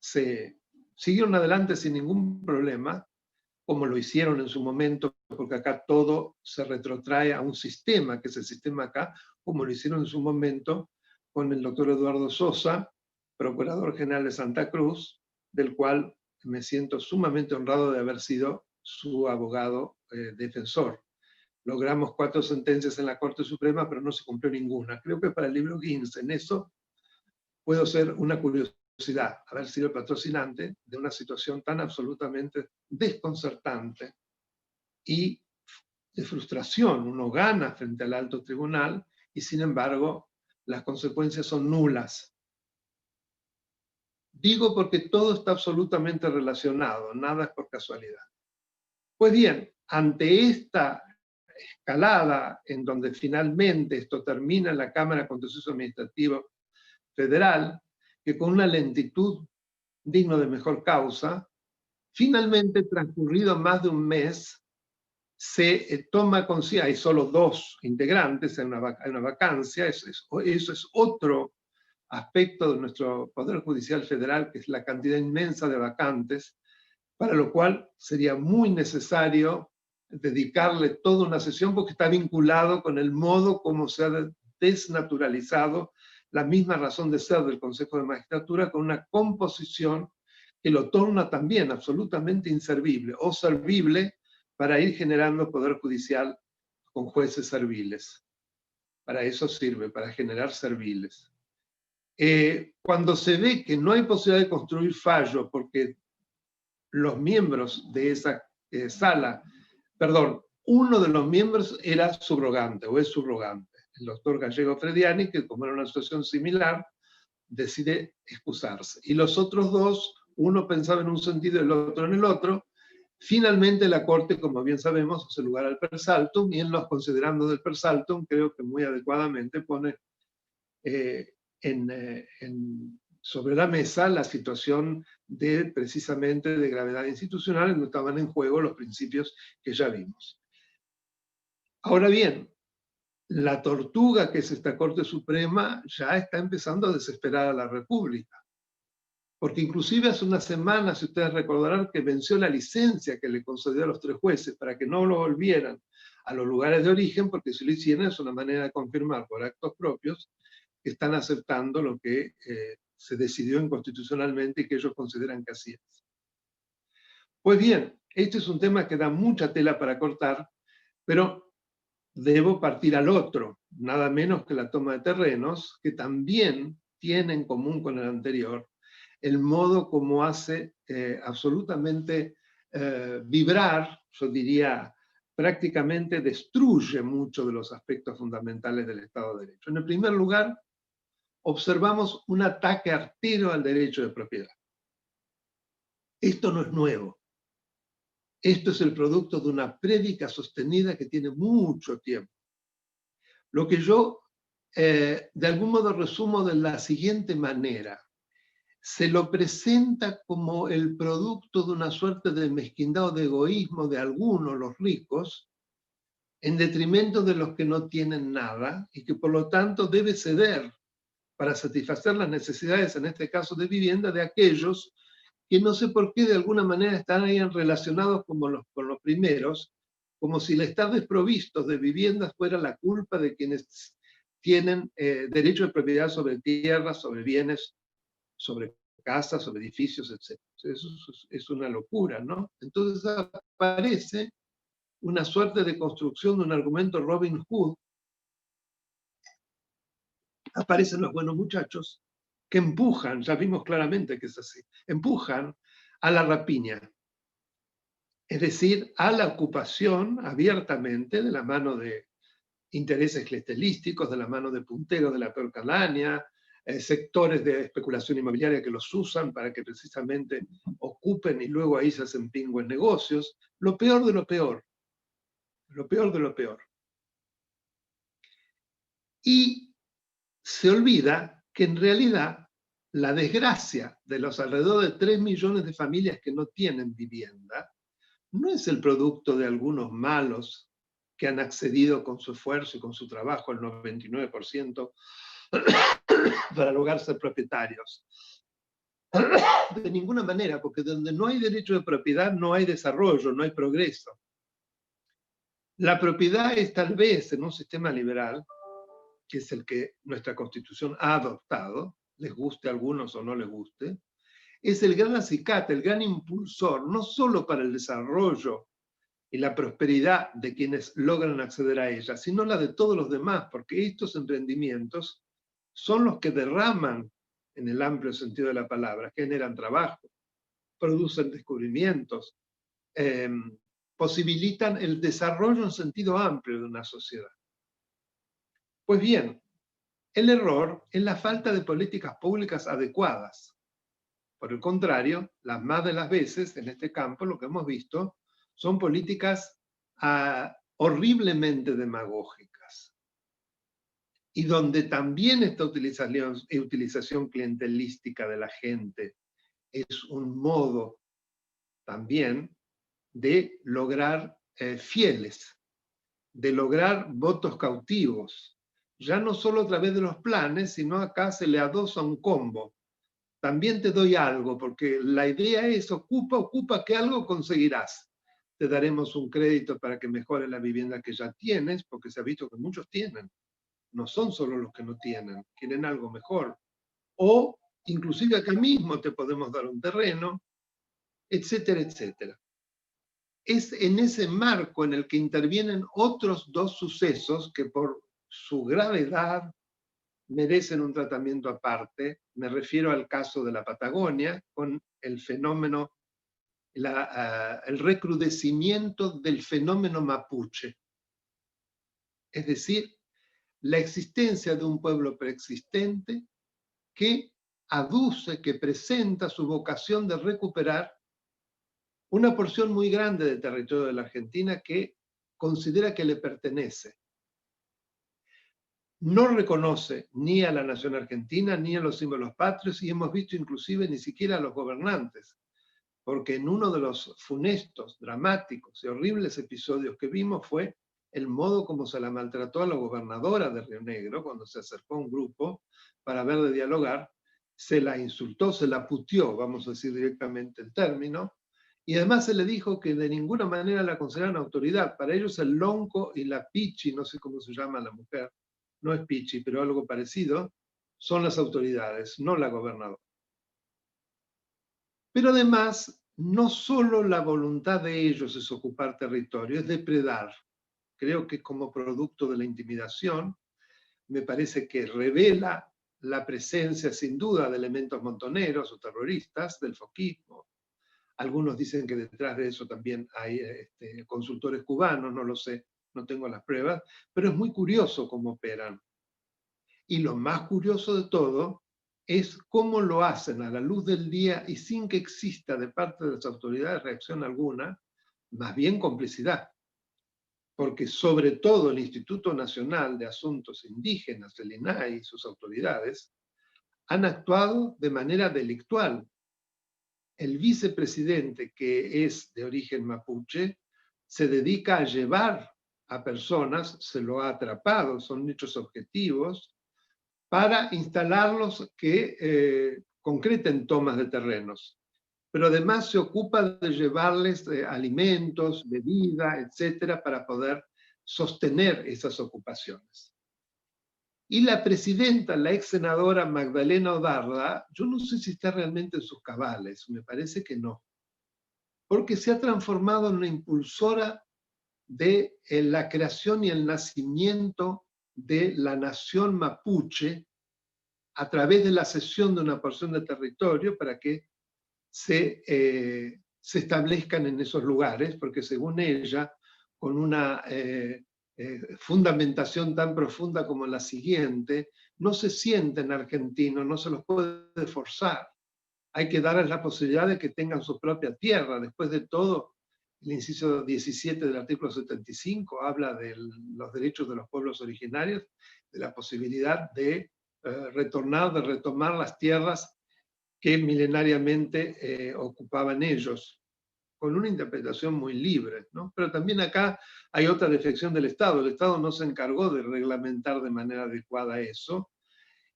se siguieron adelante sin ningún problema, como lo hicieron en su momento, porque acá todo se retrotrae a un sistema, que es el sistema acá, como lo hicieron en su momento con el doctor Eduardo Sosa, Procurador General de Santa Cruz, del cual me siento sumamente honrado de haber sido su abogado defensor. Logramos 4 sentencias en la Corte Suprema, pero no se cumplió ninguna. Creo que para el libro Gins, en eso puedo ser una curiosidad, haber sido el patrocinante de una situación tan absolutamente desconcertante y de frustración. Uno gana frente al alto tribunal y sin embargo las consecuencias son nulas. Digo porque todo está absolutamente relacionado, nada es por casualidad. Pues bien, ante esta escalada en donde finalmente esto termina en la Cámara Contencioso Administrativo Federal, que con una lentitud digno de mejor causa, finalmente, transcurrido más de un mes, se toma conciencia, hay solo 2 integrantes, hay una vacancia, eso es otro aspecto de nuestro Poder Judicial Federal, que es la cantidad inmensa de vacantes, para lo cual sería muy necesario dedicarle toda una sesión, porque está vinculado con el modo como se ha desnaturalizado la misma razón de ser del Consejo de Magistratura, con una composición que lo torna también absolutamente inservible o servible para ir generando poder judicial con jueces serviles. Para eso sirve, para generar serviles. Cuando se ve que no hay posibilidad de construir fallo porque los miembros de esa sala, perdón, uno de los miembros era subrogante o es subrogante, el doctor Gallego Frediani, que como era una situación similar, decide excusarse. Y los otros 2, uno pensaba en un sentido y el otro en el otro. Finalmente la Corte, como bien sabemos, hace lugar al per saltum, y en los considerandos del per saltum creo que muy adecuadamente pone sobre la mesa la situación precisamente de gravedad institucional, en donde estaban en juego los principios que ya vimos. Ahora bien, la tortuga que es esta Corte Suprema ya está empezando a desesperar a la República. Porque inclusive hace unas semanas, si ustedes recordarán, que venció la licencia que le concedió a los 3 jueces para que no lo volvieran a los lugares de origen, porque si lo hicieran es una manera de confirmar por actos propios que están aceptando lo que se decidió inconstitucionalmente y que ellos consideran que así es. Pues bien, este es un tema que da mucha tela para cortar, pero debo partir al otro, nada menos que la toma de terrenos, que también tiene en común con el anterior el modo como hace absolutamente vibrar, yo diría, prácticamente destruye muchos de los aspectos fundamentales del Estado de Derecho. En el primer lugar, observamos un ataque artero al derecho de propiedad. Esto no es nuevo. Esto es el producto de una prédica sostenida que tiene mucho tiempo. Lo que yo, de algún modo, resumo de la siguiente manera. Se lo presenta como el producto de una suerte de mezquindad o de egoísmo de algunos, los ricos, en detrimento de los que no tienen nada y que por lo tanto debe ceder para satisfacer las necesidades, en este caso de vivienda, de aquellos que no sé por qué de alguna manera están ahí relacionados con los primeros, como si el estar desprovistos de viviendas fuera la culpa de quienes tienen derecho de propiedad sobre tierras, sobre bienes, sobre casas, sobre edificios, etc. Eso es una locura, ¿no? Entonces aparece una suerte de construcción de un argumento Robin Hood. Aparecen los buenos muchachos que empujan, ya vimos claramente que es así, empujan a la rapiña, es decir, a la ocupación abiertamente de la mano de intereses clientelísticos, de la mano de punteros de la peor calaña, sectores de especulación inmobiliaria que los usan para que precisamente ocupen y luego ahí se hacen pingües negocios. Lo peor de lo peor. Lo peor de lo peor. Y se olvida que en realidad la desgracia de los alrededor de 3 millones de familias que no tienen vivienda no es el producto de algunos malos que han accedido con su esfuerzo y con su trabajo, el 99%, para lograr ser propietarios. De ninguna manera, porque donde no hay derecho de propiedad no hay desarrollo, no hay progreso. La propiedad es tal vez en un sistema liberal, que es el que nuestra Constitución ha adoptado, les guste a algunos o no les guste, es el gran acicate, el gran impulsor, no solo para el desarrollo y la prosperidad de quienes logran acceder a ella, sino la de todos los demás, porque estos emprendimientos son los que derraman, en el amplio sentido de la palabra, generan trabajo, producen descubrimientos, posibilitan el desarrollo en sentido amplio de una sociedad. Pues bien, el error es la falta de políticas públicas adecuadas. Por el contrario, las más de las veces en este campo lo que hemos visto son políticas horriblemente demagógicas. Y donde también esta utilización clientelística de la gente es un modo también de lograr fieles, de lograr votos cautivos, ya no solo a través de los planes, sino acá se le adosa un combo. También te doy algo, porque la idea es ocupa que algo conseguirás. Te daremos un crédito para que mejores la vivienda que ya tienes, porque se ha visto que muchos tienen. No son solo los que no tienen, quieren algo mejor. O inclusive acá mismo te podemos dar un terreno, etcétera, etcétera. Es en ese marco en el que intervienen otros dos sucesos que por su gravedad merecen un tratamiento aparte. Me refiero al caso de la Patagonia, con el fenómeno, el recrudecimiento del fenómeno mapuche. Es decir, la existencia de un pueblo preexistente que aduce, que presenta su vocación de recuperar una porción muy grande del territorio de la Argentina que considera que le pertenece. No reconoce ni a la nación argentina ni a los símbolos patrios, y hemos visto inclusive ni siquiera a los gobernantes, porque en uno de los funestos, dramáticos y horribles episodios que vimos fue el modo como se la maltrató a la gobernadora de Río Negro cuando se acercó a un grupo para ver de dialogar, se la insultó, se la puteó, vamos a decir directamente el término, y además se le dijo que de ninguna manera la consideraban autoridad. Para ellos el lonco y la pichi, no sé cómo se llama la mujer, no es pichi, pero algo parecido, son las autoridades, no la gobernadora. Pero además, no solo la voluntad de ellos es ocupar territorio, es depredar. Creo que como producto de la intimidación, me parece que revela la presencia sin duda de elementos montoneros o terroristas del foquismo. Algunos dicen que detrás de eso también hay consultores cubanos, no lo sé, no tengo las pruebas, pero es muy curioso cómo operan. Y lo más curioso de todo es cómo lo hacen a la luz del día y sin que exista de parte de las autoridades reacción alguna, más bien complicidad. Porque sobre todo el Instituto Nacional de Asuntos Indígenas, el INAI y sus autoridades, han actuado de manera delictual. El vicepresidente, que es de origen mapuche, se dedica a llevar a personas, se lo ha atrapado, son hechos objetivos, para instalarlos que concreten tomas de terrenos. Pero además se ocupa de llevarles alimentos, bebida, etcétera, para poder sostener esas ocupaciones. Y la presidenta, la ex senadora Magdalena Odarda, yo no sé si está realmente en sus cabales, me parece que no, porque se ha transformado en una impulsora de la creación y el nacimiento de la nación mapuche a través de la cesión de una porción de territorio para que se establezcan en esos lugares, porque según ella, con una fundamentación tan profunda como la siguiente, no se sienten argentinos, no se los puede forzar. Hay que darles la posibilidad de que tengan su propia tierra. Después de todo, el inciso 17 del artículo 75 habla de los derechos de los pueblos originarios, de la posibilidad de retornar, de retomar las tierras que milenariamente ocupaban ellos, con una interpretación muy libre, ¿no? Pero también acá hay otra defección del Estado. El Estado no se encargó de reglamentar de manera adecuada eso,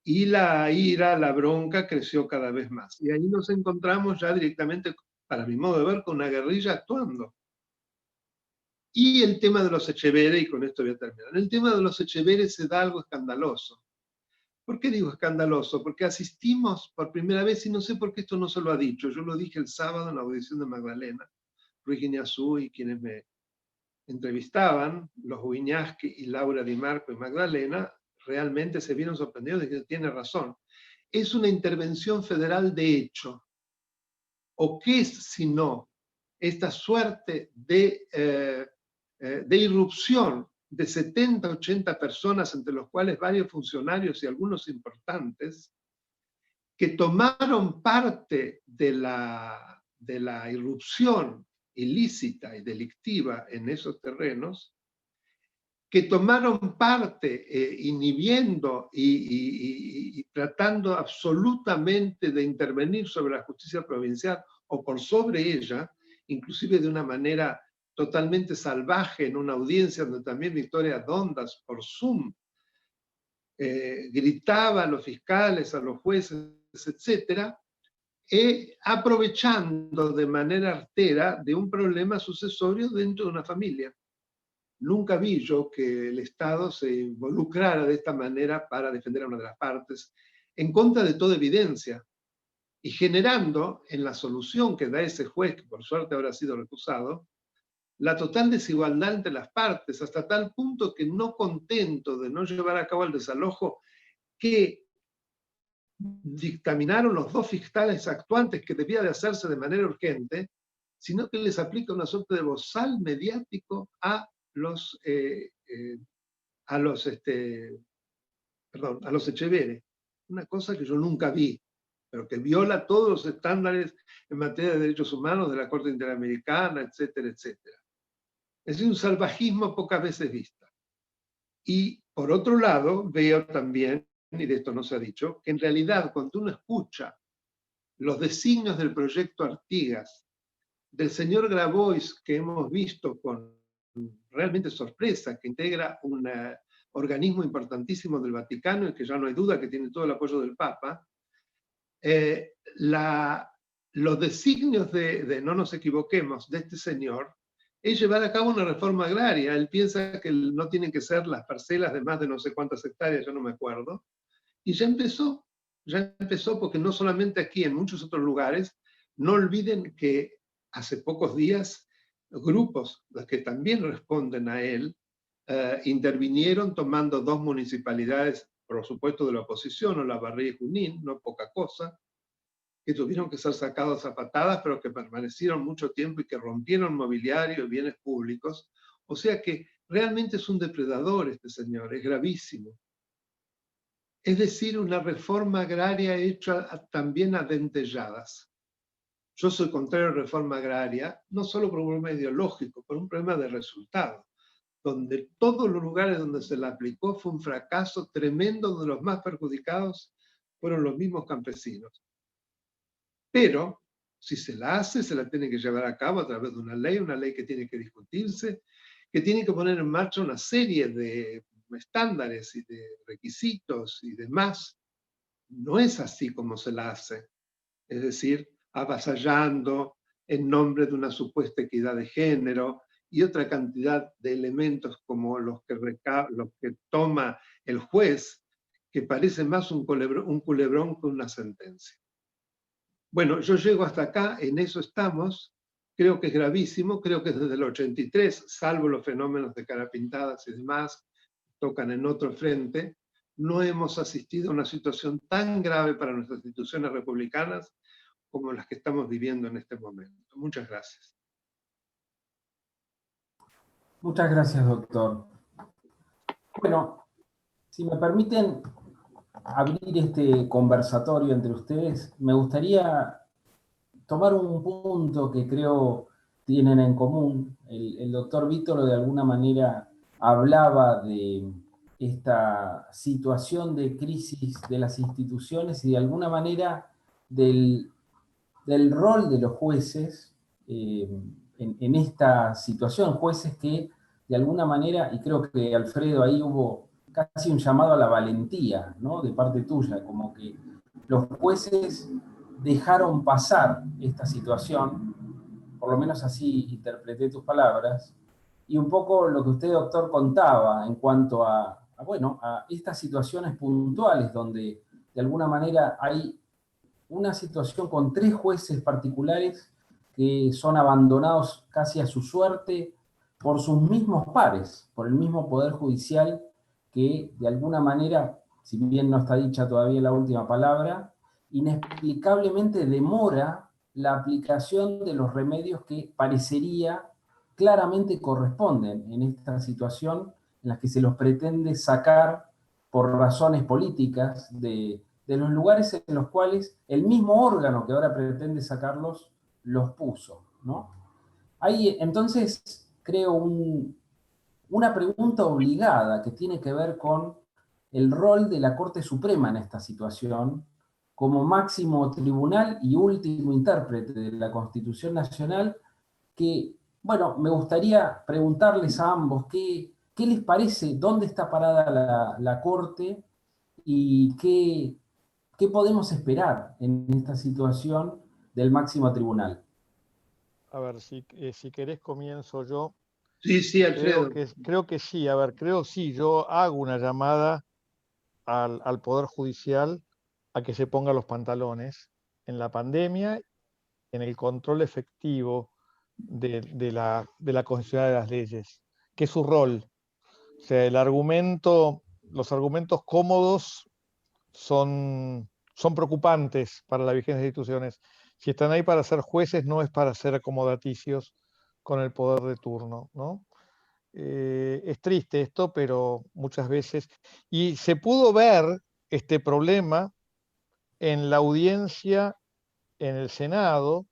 y la ira, la bronca creció cada vez más. Y ahí nos encontramos ya directamente, para mi modo de ver, con una guerrilla actuando. Y el tema de los Echeverre, y con esto voy a terminar. En el tema de los Echeverre se da algo escandaloso. ¿Por qué digo escandaloso? Porque asistimos por primera vez, y no sé por qué esto no se lo ha dicho, yo lo dije el sábado en la audición de Magdalena, Ruiz Guiñazú y quienes me entrevistaban, los Wiñaski y Laura Di Marco y Magdalena, realmente se vieron sorprendidos de que tiene razón. Es una intervención federal de hecho. ¿O qué es sino esta suerte de irrupción de 70, 80 personas, entre los cuales varios funcionarios y algunos importantes, que tomaron parte de la irrupción ilícita y delictiva en esos terrenos, que tomaron parte inhibiendo y tratando absolutamente de intervenir sobre la justicia provincial o por sobre ella, inclusive de una manera totalmente salvaje en una audiencia donde también Victoria Dondas por Zoom gritaba a los fiscales, a los jueces, etc., aprovechando de manera artera de un problema sucesorio dentro de una familia. Nunca vi yo que el Estado se involucrara de esta manera para defender a una de las partes, en contra de toda evidencia, y generando en la solución que da ese juez, que por suerte habrá sido recusado, la total desigualdad entre las partes, hasta tal punto que no contento de no llevar a cabo el desalojo que dictaminaron los dos fiscales actuantes que debía de hacerse de manera urgente, sino que les aplica una suerte de bozal mediático a los Echeverre. Una cosa que yo nunca vi, pero que viola todos los estándares en materia de derechos humanos de la Corte Interamericana, etcétera, etcétera. Es un salvajismo pocas veces visto. Y por otro lado, veo también, y de esto no se ha dicho, que en realidad cuando uno escucha los designios del proyecto Artigas, del señor Grabois, que hemos visto con realmente sorpresa, que integra un organismo importantísimo del Vaticano y que ya no hay duda que tiene todo el apoyo del Papa, los designios de no nos equivoquemos de este señor es llevar a cabo una reforma agraria. Él piensa que no tienen que ser las parcelas de más de no sé cuántas hectáreas, yo no me acuerdo, y ya empezó porque no solamente aquí, en muchos otros lugares, no olviden que hace pocos días grupos, los que también responden a él, intervinieron tomando dos municipalidades, por supuesto de la oposición, Olavarría y Junín, no poca cosa, que tuvieron que ser sacados a patadas, pero que permanecieron mucho tiempo y que rompieron mobiliario y bienes públicos. O sea que realmente es un depredador este señor, es gravísimo. Es decir, una reforma agraria hecha también a dentelladas. Yo soy contrario a la reforma agraria, no solo por un problema ideológico, por un problema de resultado, donde todos los lugares donde se la aplicó fue un fracaso tremendo, donde los más perjudicados fueron los mismos campesinos. Pero, si se la hace, se la tiene que llevar a cabo a través de una ley que tiene que discutirse, que tiene que poner en marcha una serie de estándares y de requisitos y demás. No es así como se la hace. Es decir, avasallando en nombre de una supuesta equidad de género y otra cantidad de elementos como los que toma el juez, que parece más un culebrón que una sentencia. Bueno, yo llego hasta acá, en eso estamos, creo que es gravísimo, creo que desde el 83, salvo los fenómenos de cara pintadas y demás, tocan en otro frente, no hemos asistido a una situación tan grave para nuestras instituciones republicanas como las que estamos viviendo en este momento. Muchas gracias. Muchas gracias, doctor. Bueno, si me permiten abrir este conversatorio entre ustedes, me gustaría tomar un punto que creo tienen en común. El doctor Vítolo de alguna manera hablaba de esta situación de crisis de las instituciones y de alguna manera del rol de los jueces en esta situación, jueces que de alguna manera, y creo que Alfredo ahí hubo casi un llamado a la valentía, ¿no? De parte tuya, como que los jueces dejaron pasar esta situación, por lo menos así interpreté tus palabras, y un poco lo que usted, doctor, contaba en cuanto bueno, a estas situaciones puntuales donde de alguna manera hay una situación con 3 jueces particulares que son abandonados casi a su suerte por sus mismos pares, por el mismo Poder Judicial que de alguna manera, si bien no está dicha todavía la última palabra, inexplicablemente demora la aplicación de los remedios que parecería claramente corresponden en esta situación en la que se los pretende sacar por razones políticas de los lugares en los cuales el mismo órgano que ahora pretende sacarlos los puso, ¿no? Hay entonces, creo, una pregunta obligada que tiene que ver con el rol de la Corte Suprema en esta situación como máximo tribunal y último intérprete de la Constitución Nacional, que, bueno, me gustaría preguntarles a ambos qué les parece, dónde está parada la Corte y qué podemos esperar en esta situación del máximo tribunal. A ver, si querés comienzo yo. Sí, Alfredo. Creo que sí, a ver, sí, yo hago una llamada al Poder Judicial a que se ponga los pantalones en la pandemia, en el control efectivo de la constitucionalidad de las leyes, que es su rol. O sea, los argumentos cómodos son preocupantes para la vigencia de instituciones. Si están ahí para ser jueces, no es para ser acomodaticios con el poder de turno, ¿no? Es triste esto, pero muchas veces... Y se pudo ver este problema en la audiencia en el Senado,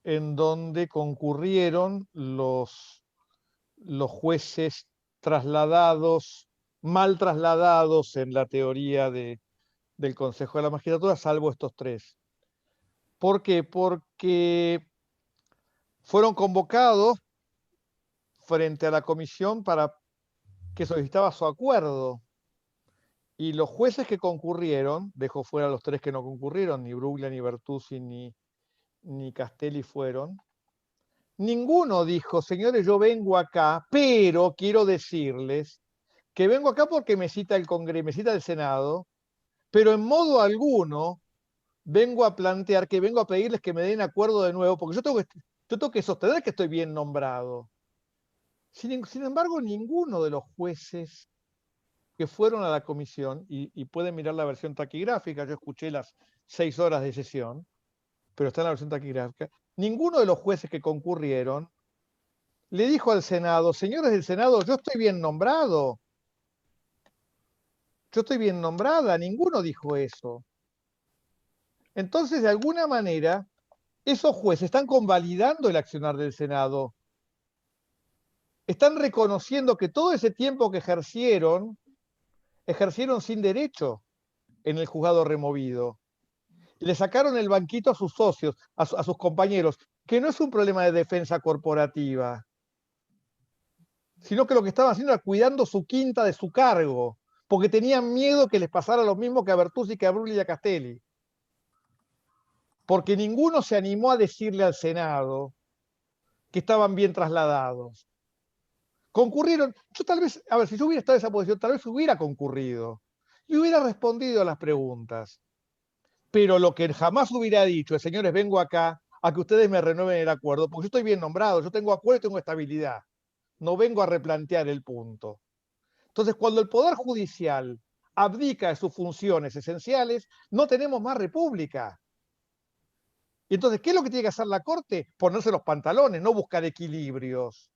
en donde concurrieron los jueces mal trasladados en la teoría del Consejo de la Magistratura, salvo estos 3. ¿Por qué? Porque fueron convocados frente a la comisión para que solicitaba su acuerdo. Y los jueces que concurrieron, dejo fuera los 3 que no concurrieron, ni Bruglia, ni Bertuzzi, ni Castelli fueron, ninguno dijo, señores, yo vengo acá, pero quiero decirles que vengo acá porque me cita el Congreso, me cita el Senado, pero en modo alguno vengo a plantear que vengo a pedirles que me den acuerdo de nuevo, porque yo tengo que sostener que estoy bien nombrado. Sin embargo, ninguno de los jueces que fueron a la comisión, y pueden mirar la versión taquigráfica, yo escuché las 6 horas de sesión, pero está en la versión taquigráfica, ninguno de los jueces que concurrieron le dijo al Senado, señores del Senado, yo estoy bien nombrado, yo estoy bien nombrada, ninguno dijo eso. Entonces, de alguna manera, esos jueces están convalidando el accionar del Senado. Están reconociendo que todo ese tiempo que ejercieron sin derecho en el juzgado removido. Le sacaron el banquito a sus socios, a sus compañeros, que no es un problema de defensa corporativa, sino que lo que estaban haciendo era cuidando su quinta de su cargo, porque tenían miedo que les pasara lo mismo que a Bertuzzi, que a Bruglia y a Castelli. Porque ninguno se animó a decirle al Senado que estaban bien trasladados. Concurrieron, yo tal vez, a ver, si yo hubiera estado en esa posición, tal vez hubiera concurrido y hubiera respondido a las preguntas. Pero lo que jamás hubiera dicho es, señores, vengo acá a que ustedes me renueven el acuerdo, porque yo estoy bien nombrado, yo tengo acuerdo y tengo estabilidad. No vengo a replantear el punto. Entonces, cuando el Poder Judicial abdica de sus funciones esenciales, no tenemos más república. Y entonces, ¿qué es lo que tiene que hacer la Corte? Ponerse los pantalones, no buscar equilibrios.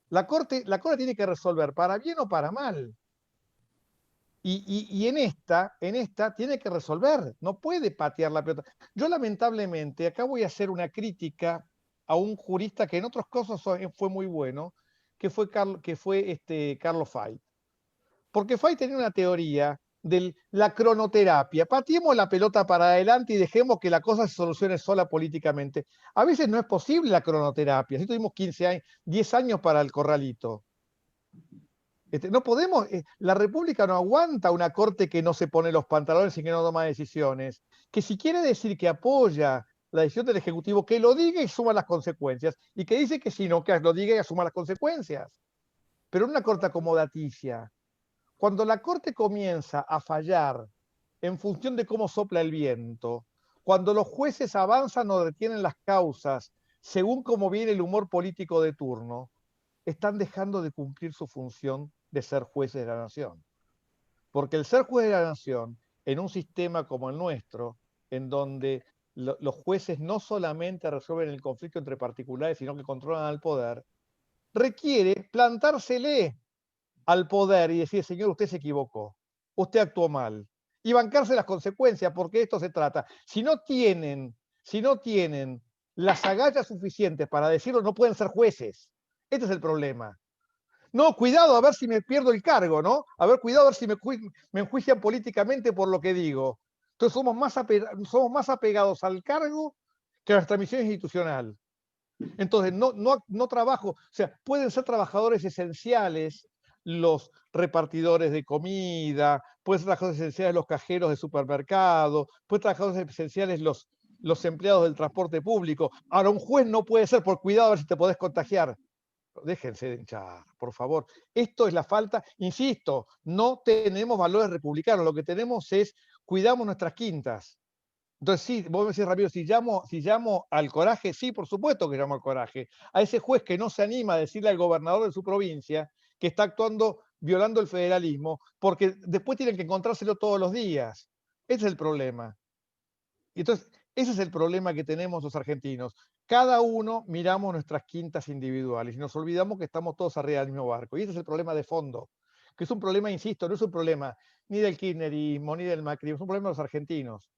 La Corte tiene que resolver para bien o para mal. Y en esta tiene que resolver, no puede patear la pelota. Yo lamentablemente, acá voy a hacer una crítica a un jurista que en otros casos fue muy bueno, que fue Carlos Fay. Porque Fay tenía una teoría de la cronoterapia. Pateemos la pelota para adelante y dejemos que la cosa se solucione sola políticamente. A veces no es posible la cronoterapia. Así tuvimos 15 años, 10 años para el corralito. No podemos, la República no aguanta una corte que no se pone los pantalones y que no toma decisiones. Que si quiere decir que apoya la decisión del Ejecutivo, que lo diga y suma las consecuencias. Y que dice que si no, que lo diga y asuma las consecuencias. Pero una corte acomodaticia. Cuando la corte comienza a fallar en función de cómo sopla el viento, cuando los jueces avanzan o detienen las causas según cómo viene el humor político de turno, están dejando de cumplir su función de ser jueces de la nación. Porque el ser juez de la nación, en un sistema como el nuestro, en donde los jueces no solamente resuelven el conflicto entre particulares, sino que controlan al poder, requiere plantársele al poder y decir, señor, usted se equivocó, usted actuó mal, y bancarse las consecuencias, porque de esto se trata. Si no tienen las agallas suficientes para decirlo, no pueden ser jueces. Este es el problema. No, cuidado a ver si me pierdo el cargo, ¿no? A ver, cuidado a ver si me enjuician políticamente por lo que digo. Entonces somos más apegados al cargo que a nuestra misión institucional. Entonces, no trabajo, o sea, pueden ser trabajadores esenciales los repartidores de comida, pueden ser trabajadores esenciales los cajeros de supermercado, pueden ser trabajadores esenciales los empleados del transporte público. Ahora, un juez no puede ser, por cuidado a ver si te podés contagiar. Déjense de hinchar, por favor. Esto es la falta, insisto, no tenemos valores republicanos, lo que tenemos es, cuidamos nuestras quintas. Entonces, sí, vos me decís, Ramiro, si llamo al coraje, sí, por supuesto que llamo al coraje. A ese juez que no se anima a decirle al gobernador de su provincia que está actuando violando el federalismo, porque después tienen que encontrárselo todos los días. Ese es el problema. Y entonces, ese es el problema que tenemos los argentinos. Cada uno miramos nuestras quintas individuales y nos olvidamos que estamos todos arriba del mismo barco. Y ese es el problema de fondo, que es un problema, insisto, no es un problema ni del kirchnerismo, ni del macrismo, es un problema de los argentinos.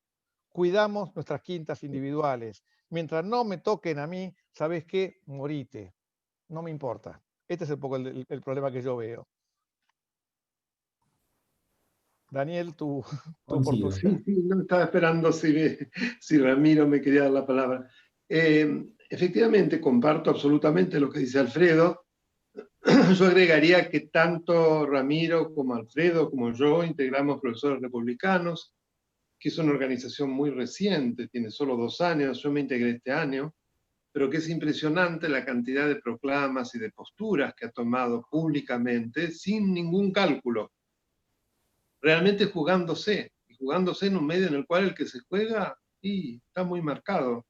Cuidamos nuestras quintas individuales. Mientras no me toquen a mí, ¿sabes qué? Morite. No me importa. Este es un poco el problema que yo veo. Daniel, tu oportunidad. Sí, no estaba esperando si Ramiro me quería dar la palabra. Efectivamente, comparto absolutamente lo que dice Alfredo. Yo agregaría que tanto Ramiro como Alfredo como yo integramos Profesores Republicanos, que es una organización muy reciente, tiene solo 2 años, yo me integré este año, pero que es impresionante la cantidad de proclamas y de posturas que ha tomado públicamente sin ningún cálculo, realmente jugándose en un medio en el cual el que se juega está muy marcado.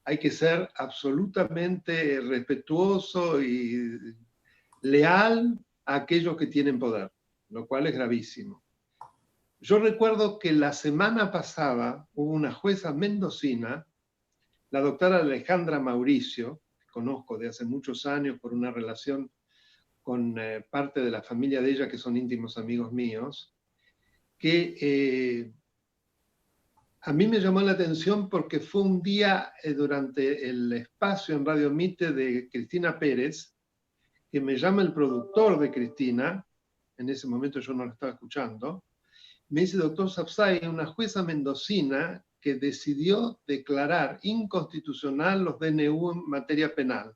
Hay que ser absolutamente respetuoso y leal a aquellos que tienen poder, lo cual es gravísimo. Yo recuerdo que la semana pasada hubo una jueza mendocina, la doctora Alejandra Mauricio, que conozco de hace muchos años por una relación con parte de la familia de ella, que son íntimos amigos míos, que a mí me llamó la atención porque fue un día durante el espacio en Radio Mite de Cristina Pérez, que me llama el productor de Cristina, en ese momento yo no lo estaba escuchando, me dice, doctor Sapsay, una jueza mendocina que decidió declarar inconstitucional los DNU en materia penal.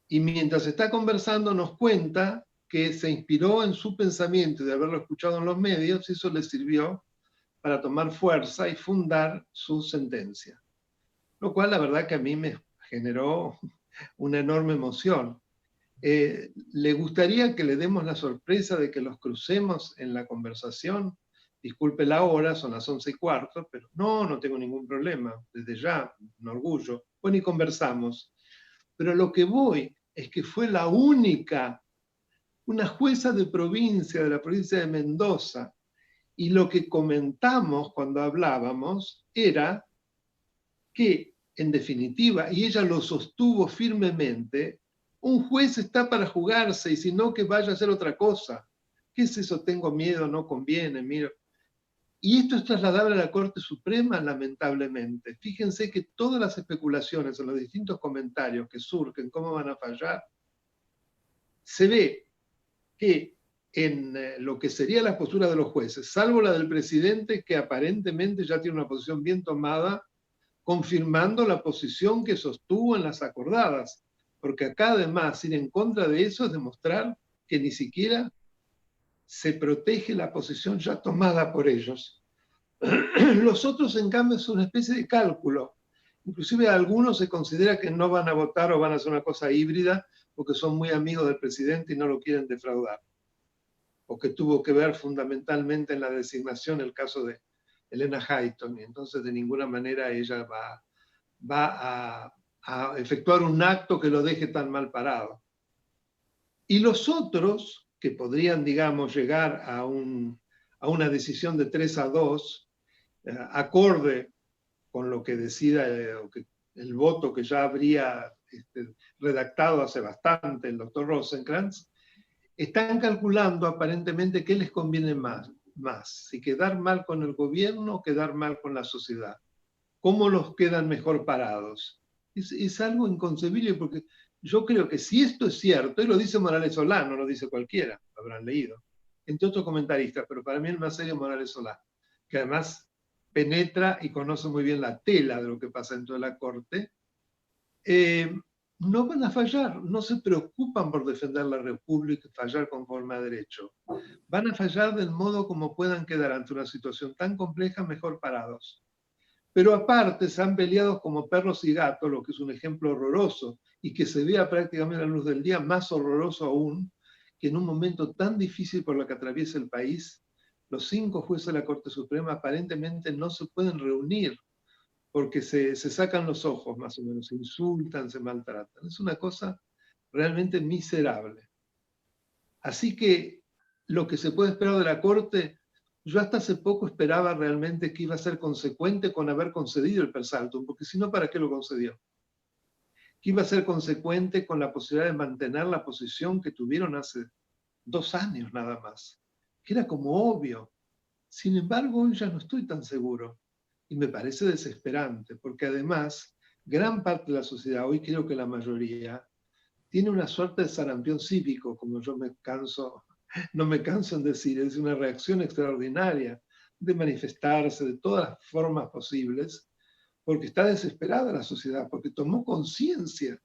Y mientras está conversando nos cuenta que se inspiró en su pensamiento y de haberlo escuchado en los medios, y eso le sirvió para tomar fuerza y fundar su sentencia. Lo cual la verdad que a mí me generó una enorme emoción. ¿Le gustaría que le demos la sorpresa de que los crucemos en la conversación? Disculpe la hora, son las 11:15, pero no tengo ningún problema, desde ya, un orgullo. Bueno, y conversamos. Pero lo que voy es que fue la única, una jueza de provincia, de la provincia de Mendoza, y lo que comentamos cuando hablábamos era que, en definitiva, y ella lo sostuvo firmemente, un juez está para jugarse y si no, que vaya a hacer otra cosa. ¿Qué es eso? Tengo miedo, no conviene, miro. Y esto es trasladable a la Corte Suprema, lamentablemente. Fíjense que todas las especulaciones en los distintos comentarios que surgen, cómo van a fallar, se ve que en lo que sería la postura de los jueces, salvo la del presidente, que aparentemente ya tiene una posición bien tomada, confirmando la posición que sostuvo en las acordadas, porque acá además ir en contra de eso es demostrar que ni siquiera se protege la posición ya tomada por ellos. Los otros, en cambio, es una especie de cálculo. Inclusive algunos se considera que no van a votar o van a hacer una cosa híbrida porque son muy amigos del presidente y no lo quieren defraudar. O que tuvo que ver fundamentalmente en la designación el caso de Elena Hayton, y entonces de ninguna manera ella va a efectuar un acto que lo deje tan mal parado. Y los otros, que podrían, digamos, llegar a una decisión de 3-2, acorde con lo que decida el voto que ya habría redactado hace bastante el doctor Rosenkrantz, están calculando aparentemente qué les conviene más, si quedar mal con el gobierno o quedar mal con la sociedad. ¿Cómo los quedan mejor parados? Es algo inconcebible, porque yo creo que si esto es cierto, y lo dice Morales Solá, no lo dice cualquiera, lo habrán leído, entre otros comentaristas, pero para mí el más serio es Morales Solá, que además penetra y conoce muy bien la tela de lo que pasa dentro de la Corte. No van a fallar, no se preocupan por defender la República y fallar conforme a derecho. Van a fallar del modo como puedan quedar ante una situación tan compleja mejor parados. Pero aparte se han peleado como perros y gatos, lo que es un ejemplo horroroso y que se vea prácticamente a la luz del día, más horroroso aún, que en un momento tan difícil por lo que atraviesa el país, los 5 jueces de la Corte Suprema aparentemente no se pueden reunir porque se sacan los ojos, más o menos, se insultan, se maltratan. Es una cosa realmente miserable. Así que lo que se puede esperar de la Corte, yo hasta hace poco esperaba realmente que iba a ser consecuente con haber concedido el per saltum, porque si no, ¿para qué lo concedió? Que iba a ser consecuente con la posibilidad de mantener la posición que tuvieron hace 2 años nada más, que era como obvio. Sin embargo, hoy ya no estoy tan seguro. Y me parece desesperante, porque además, gran parte de la sociedad, hoy creo que la mayoría, tiene una suerte de sarampión cívico, como yo no me canso en decir, es una reacción extraordinaria de manifestarse de todas las formas posibles, porque está desesperada la sociedad, porque tomó conciencia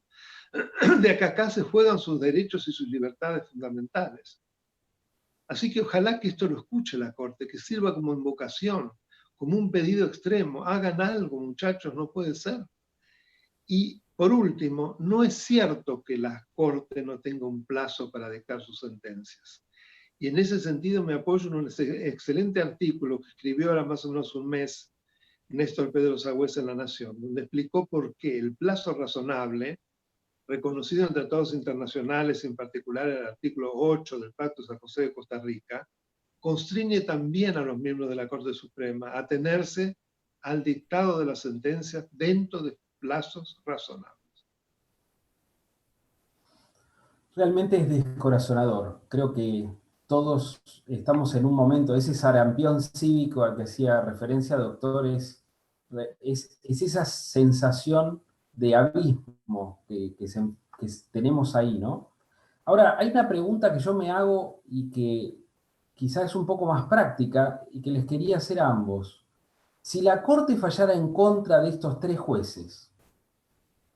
de que acá se juegan sus derechos y sus libertades fundamentales. Así que ojalá que esto lo escuche la Corte, que sirva como invocación, como un pedido extremo. Hagan algo, muchachos, no puede ser. Y por último, no es cierto que la Corte no tenga un plazo para dictar sus sentencias. Y en ese sentido me apoyo en un excelente artículo que escribió ahora más o menos un mes Néstor Pedro Sagüesa en La Nación, donde explicó por qué el plazo razonable, reconocido en tratados internacionales, en particular el artículo 8 del Pacto de San José de Costa Rica, constriñe también a los miembros de la Corte Suprema a atenerse al dictado de las sentencias dentro de plazos razonables. Realmente es descorazonador. Creo que todos estamos en un momento, ese sarampión cívico al que hacía referencia, doctor, es esa sensación de abismo que tenemos ahí, ¿no? Ahora, hay una pregunta que yo me hago y que quizás es un poco más práctica y que les quería hacer a ambos. Si la Corte fallara en contra de estos 3 jueces,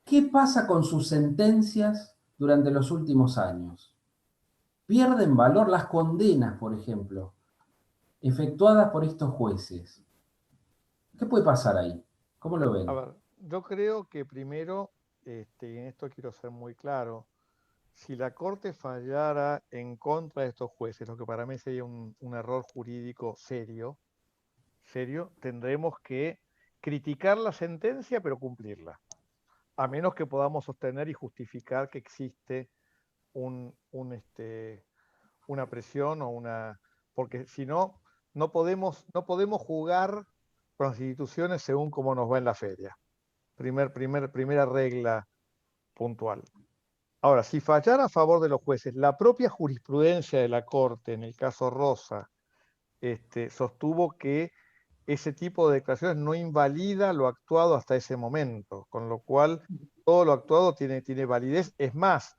¿qué pasa con sus sentencias durante los últimos años? ¿Pierden valor las condenas, por ejemplo, efectuadas por estos jueces? ¿Qué puede pasar ahí? ¿Cómo lo ven? A ver, yo creo que primero, y en esto quiero ser muy claro, si la Corte fallara en contra de estos jueces, lo que para mí sería un error jurídico serio, tendremos que criticar la sentencia pero cumplirla, a menos que podamos sostener y justificar que existe una presión o porque si no, no podemos jugar con las instituciones según cómo nos va en la feria. Primera regla puntual. Ahora, si fallara a favor de los jueces, la propia jurisprudencia de la Corte, en el caso Rosa, sostuvo que ese tipo de declaraciones no invalida lo actuado hasta ese momento, con lo cual todo lo actuado tiene validez. Es más,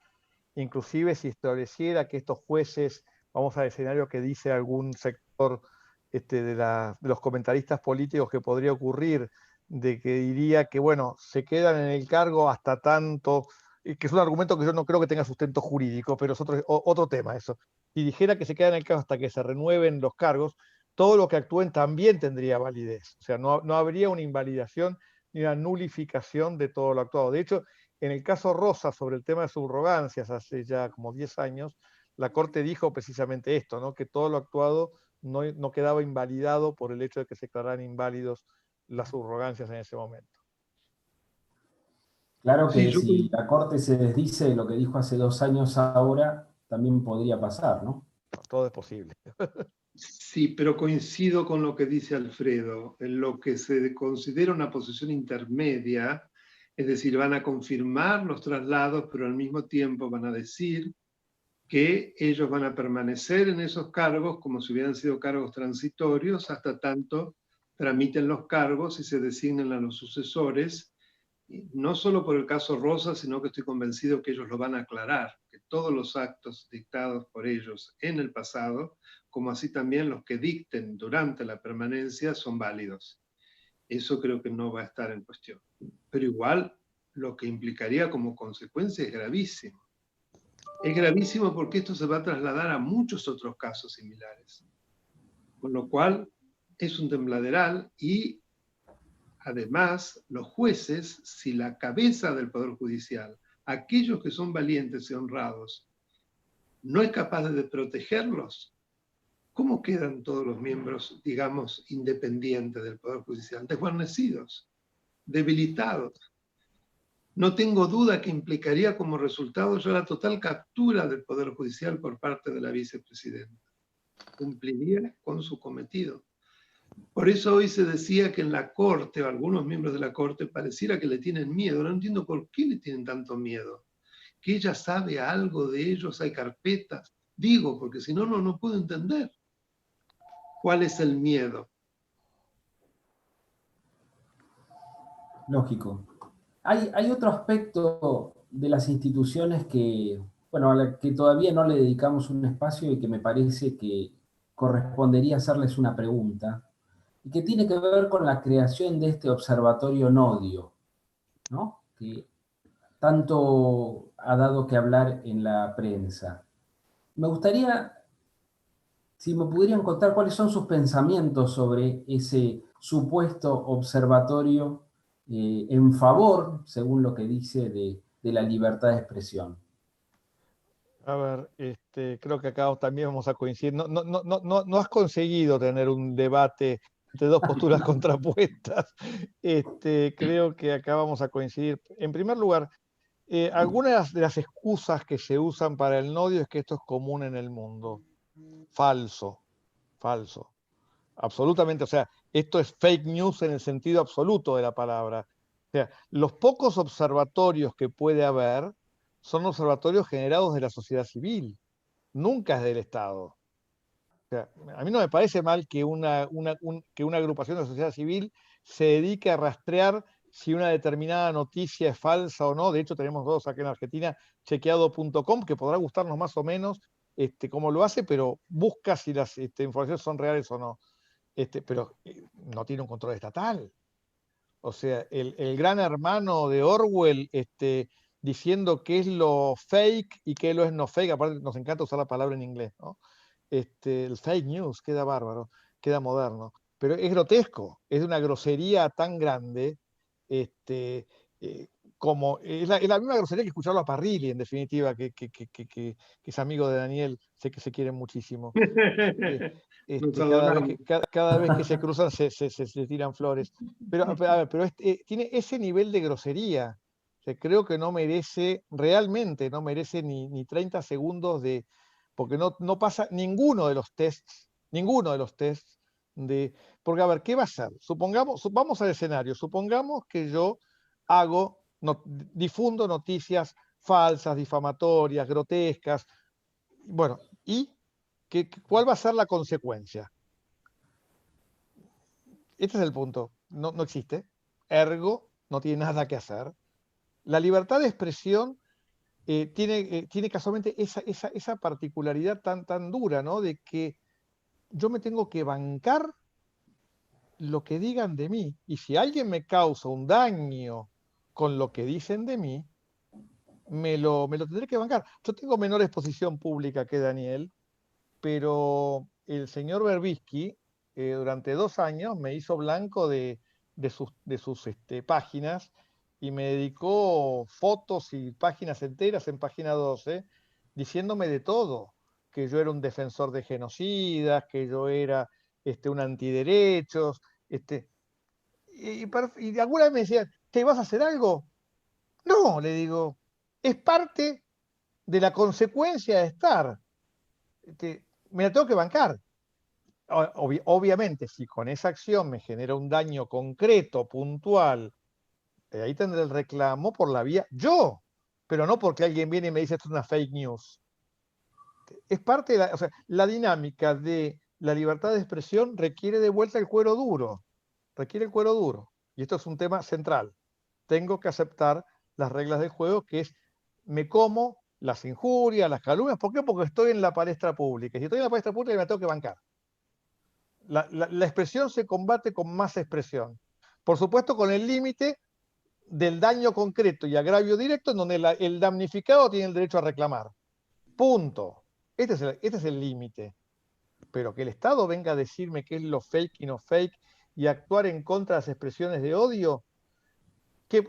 inclusive si estableciera que estos jueces, vamos al escenario que dice algún sector de los comentaristas políticos que podría ocurrir, de que diría que, bueno, se quedan en el cargo hasta tanto que es un argumento que yo no creo que tenga sustento jurídico, pero es otro tema eso. Si dijera que se queda en el cargo hasta que se renueven los cargos, todo lo que actúen también tendría validez. O sea, no habría una invalidación ni una nulificación de todo lo actuado. De hecho, en el caso Rosa, sobre el tema de subrogancias, hace ya como 10 años, la Corte dijo precisamente esto, ¿no? Que todo lo actuado no quedaba invalidado por el hecho de que se declararan inválidos las subrogancias en ese momento. Claro Sí, que si la Corte se desdice de lo que dijo hace 2 años ahora, también podría pasar, ¿no? Todo es posible. sí, pero coincido con lo que dice Alfredo. En lo que se considera una posición intermedia, es decir, van a confirmar los traslados, pero al mismo tiempo van a decir que ellos van a permanecer en esos cargos como si hubieran sido cargos transitorios hasta tanto tramiten los cargos y se designen a los sucesores, no solo por el caso Rosa, sino que estoy convencido que ellos lo van a aclarar, que todos los actos dictados por ellos en el pasado, como así también los que dicten durante la permanencia, son válidos. Eso creo que no va a estar en cuestión. Pero igual, lo que implicaría como consecuencia es gravísimo. Es gravísimo porque esto se va a trasladar a muchos otros casos similares. Con lo cual, es un tembladeral y además, los jueces, si la cabeza del Poder Judicial, aquellos que son valientes y honrados, no es capaz de protegerlos, ¿cómo quedan todos los miembros, digamos, independientes del Poder Judicial? Desguarnecidos, debilitados. No tengo duda que implicaría como resultado ya la total captura del Poder Judicial por parte de la vicepresidenta. Cumpliría con su cometido. Por eso hoy se decía que en la Corte, o algunos miembros de la Corte, pareciera que le tienen miedo. No entiendo por qué le tienen tanto miedo. Que ella sabe algo de ellos, hay carpetas. Digo, porque si no, no puedo entender. ¿Cuál es el miedo? Lógico. Hay otro aspecto de las instituciones que, bueno, a la que todavía no le dedicamos un espacio y que me parece que correspondería hacerles una pregunta, y que tiene que ver con la creación de este observatorio Nodio, ¿no? Que tanto ha dado que hablar en la prensa. Me gustaría, si me pudieran contar cuáles son sus pensamientos sobre ese supuesto observatorio en favor, según lo que dice, de la libertad de expresión. A ver, creo que acá también vamos a coincidir. No has conseguido tener un debate entre dos posturas contrapuestas. Creo que acá vamos a coincidir. En primer lugar, algunas de las excusas que se usan para el nodio es que esto es común en el mundo. Falso, falso. Absolutamente. O sea, esto es fake news en el sentido absoluto de la palabra. O sea, los pocos observatorios que puede haber son observatorios generados de la sociedad civil, nunca es del Estado. O sea, a mí no me parece mal que que una agrupación de sociedad civil se dedique a rastrear si una determinada noticia es falsa o no. De hecho, tenemos dos acá en Argentina, chequeado.com, que podrá gustarnos más o menos cómo lo hace, pero busca si las informaciones son reales o no. Pero no tiene un control estatal. O sea, el gran hermano de Orwell diciendo qué es lo fake y qué lo es no fake, aparte nos encanta usar la palabra en inglés, ¿no? El fake news queda bárbaro, queda moderno, pero es grotesco, es de una grosería tan grande, este, como es la misma grosería que escucharlo a Parrilli, en definitiva, que es amigo de Daniel, sé que se quieren muchísimo. Nos Cada vez que se cruzan se tiran flores. Pero tiene ese nivel de grosería. O sea, creo que no merece, realmente no merece ni 30 segundos de, porque no pasa ninguno de los tests, porque a ver, ¿qué va a hacer? Vamos al escenario, supongamos que yo difundo noticias falsas, difamatorias, grotescas, bueno, ¿y cuál va a ser la consecuencia? Este es el punto, no existe, ergo no tiene nada que hacer. La libertad de expresión tiene casualmente esa particularidad tan dura, ¿no? De que yo me tengo que bancar lo que digan de mí. Y si alguien me causa un daño con lo que dicen de mí, me lo tendré que bancar. Yo tengo menor exposición pública que Daniel, pero el señor Berbisky durante 2 años me hizo blanco de sus páginas y me dedicó fotos y páginas enteras en página 12 diciéndome de todo, que yo era un defensor de genocidas, que yo era un antiderechos, y alguna vez me decían, ¿te vas a hacer algo? No, le digo, es parte de la consecuencia de estar. Me la tengo que bancar. Obviamente, si con esa acción me genera un daño concreto, puntual, ahí tendré el reclamo por la vía yo, pero no porque alguien viene y me dice esto es una fake news. Es parte de o sea, la dinámica de la libertad de expresión requiere de vuelta el cuero duro, requiere el cuero duro. Y esto es un tema central. Tengo que aceptar las reglas del juego, que es me como las injurias, las calumnias. ¿Por qué? Porque estoy en la palestra pública. Si estoy en la palestra pública, me tengo que bancar. La expresión se combate con más expresión. Por supuesto, con el límite del daño concreto y agravio directo, en donde el damnificado tiene el derecho a reclamar. Punto. Este es el límite. Pero que el Estado venga a decirme qué es lo fake y no fake y actuar en contra de las expresiones de odio, que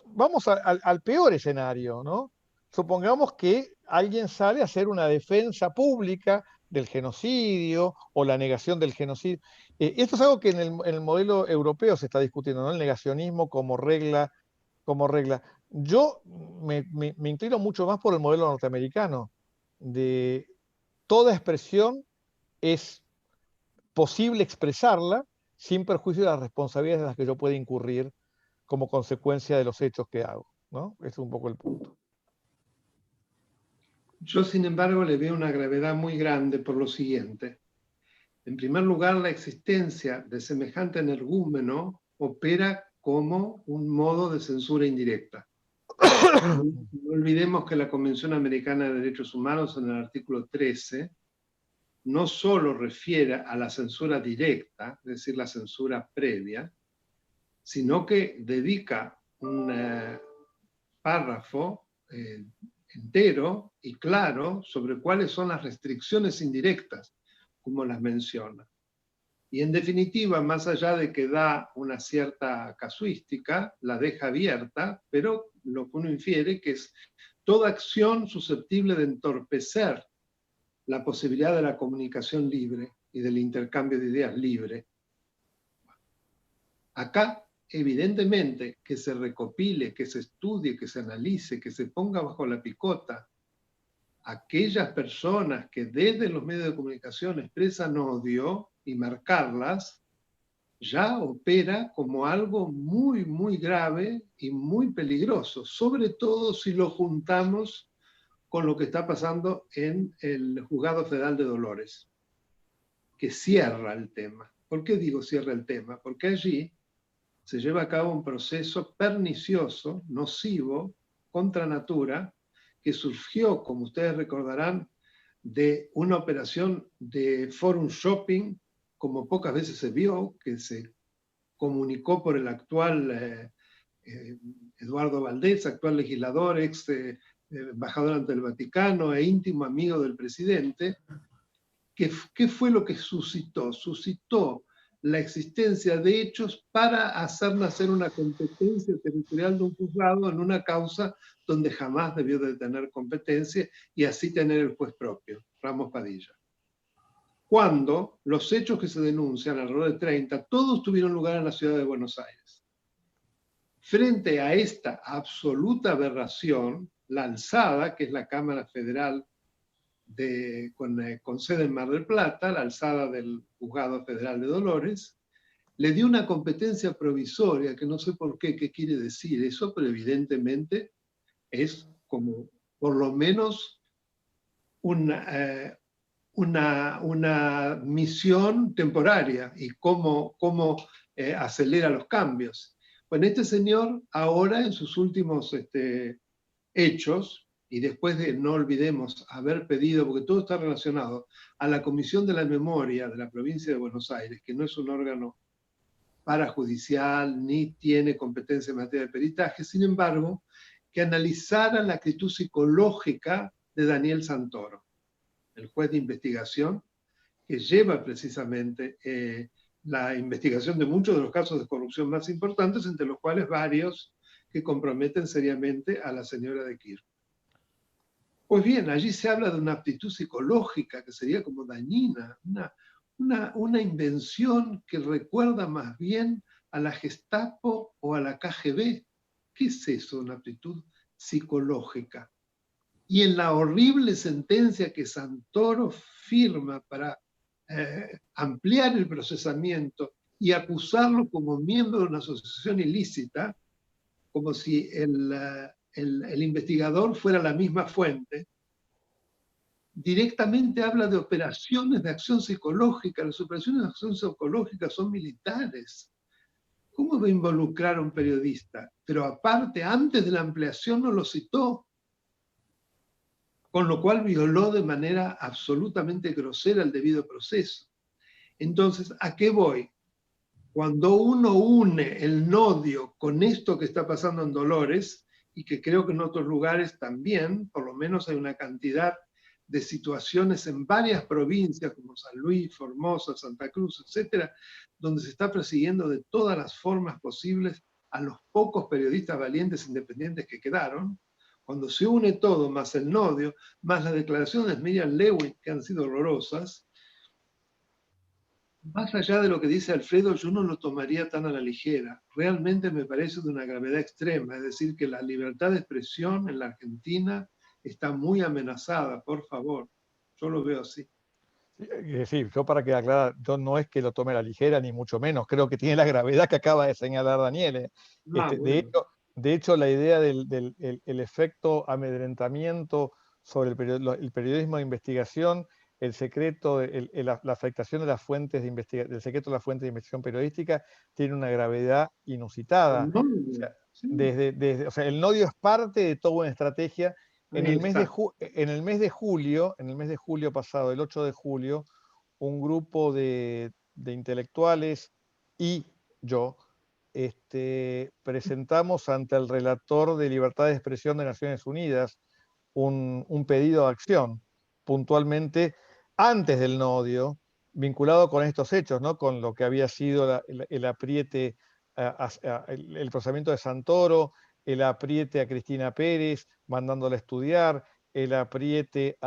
vamos al peor escenario, ¿no? Supongamos que alguien sale a hacer una defensa pública del genocidio o la negación del genocidio. Esto es algo que en el modelo europeo se está discutiendo, ¿no? El negacionismo como regla. Yo me inclino mucho más por el modelo norteamericano, de toda expresión es posible expresarla sin perjuicio de las responsabilidades en las que yo pueda incurrir como consecuencia de los hechos que hago, ¿no? Ese es un poco el punto. Yo, sin embargo, le veo una gravedad muy grande por lo siguiente. En primer lugar, la existencia de semejante energúmeno opera como un modo de censura indirecta. No olvidemos que la Convención Americana de Derechos Humanos, en el artículo 13, no solo refiere a la censura directa, es decir, la censura previa, sino que dedica un párrafo entero y claro sobre cuáles son las restricciones indirectas, como las menciona. Y en definitiva, más allá de que da una cierta casuística, la deja abierta, pero lo que uno infiere que es toda acción susceptible de entorpecer la posibilidad de la comunicación libre y del intercambio de ideas libre. Acá, evidentemente, que se recopile, que se estudie, que se analice, que se ponga bajo la picota aquellas personas que desde los medios de comunicación expresan odio y marcarlas, ya opera como algo muy, muy grave y muy peligroso, sobre todo si lo juntamos con lo que está pasando en el Juzgado Federal de Dolores, que cierra el tema. ¿Por qué digo cierra el tema? Porque allí se lleva a cabo un proceso pernicioso, nocivo, contra natura, que surgió, como ustedes recordarán, de una operación de forum shopping, como pocas veces se vio, que se comunicó por el actual Eduardo Valdés, actual legislador, ex embajador ante el Vaticano e íntimo amigo del presidente. ¿Qué fue lo que suscitó? Suscitó la existencia de hechos para hacer nacer una competencia territorial de un juzgado en una causa donde jamás debió de tener competencia y así tener el juez propio, Ramos Padilla. Cuando los hechos que se denuncian, alrededor de 30, todos tuvieron lugar en la ciudad de Buenos Aires. Frente a esta absoluta aberración, la alzada, que es la Cámara Federal con sede en Mar del Plata, la alzada del Juzgado Federal de Dolores, le dio una competencia provisoria, que no sé por qué quiere decir eso, pero evidentemente es como por lo menos una misión temporaria y cómo acelera los cambios. Bueno, este señor ahora en sus últimos hechos, y después de, no olvidemos, haber pedido, porque todo está relacionado, a la Comisión de la Memoria de la provincia de Buenos Aires, que no es un órgano parajudicial, ni tiene competencia en materia de peritaje, sin embargo, que analizara la actitud psicológica de Daniel Santoro, el juez de investigación que lleva precisamente la investigación de muchos de los casos de corrupción más importantes, entre los cuales varios que comprometen seriamente a la señora de Kirchner. Pues bien, allí se habla de una aptitud psicológica que sería como dañina, una invención que recuerda más bien a la Gestapo o a la KGB. ¿Qué es eso, una aptitud psicológica? Y en la horrible sentencia que Santoro firma para ampliar el procesamiento y acusarlo como miembro de una asociación ilícita, como si el investigador fuera la misma fuente, directamente habla de operaciones de acción psicológica. Las operaciones de acción psicológica son militares. ¿Cómo va a involucrar a un periodista? Pero aparte, antes de la ampliación no lo citó, con lo cual violó de manera absolutamente grosera el debido proceso. Entonces, ¿a qué voy? Cuando uno une el nodio con esto que está pasando en Dolores, y que creo que en otros lugares también, por lo menos hay una cantidad de situaciones en varias provincias como San Luis, Formosa, Santa Cruz, etcétera, donde se está persiguiendo de todas las formas posibles a los pocos periodistas valientes independientes que quedaron. Cuando se une todo, más el nodio, más las declaraciones de Miriam Lewin, que han sido horrorosas, más allá de lo que dice Alfredo, yo no lo tomaría tan a la ligera. Realmente me parece de una gravedad extrema, es decir, que la libertad de expresión en la Argentina está muy amenazada, por favor. Yo lo veo así. Sí, yo para que aclarar, yo no es que lo tome a la ligera, ni mucho menos, creo que tiene la gravedad que acaba de señalar Daniel. Bueno. De hecho, la idea del el efecto amedrentamiento sobre el periodismo de investigación, el secreto, la afectación de las fuentes de del secreto de las fuentes de investigación periodística, tiene una gravedad inusitada. O sea, Sí. o sea, el nodio es parte de toda una estrategia. En el mes de julio pasado, el 8 de julio, un grupo de intelectuales y yo presentamos ante el relator de libertad de expresión de Naciones Unidas un pedido de acción, puntualmente antes del nodio, vinculado con estos hechos, ¿no? Con lo que había sido el apriete, el procesamiento de Santoro, el apriete a Cristina Pérez, mandándola a estudiar, el apriete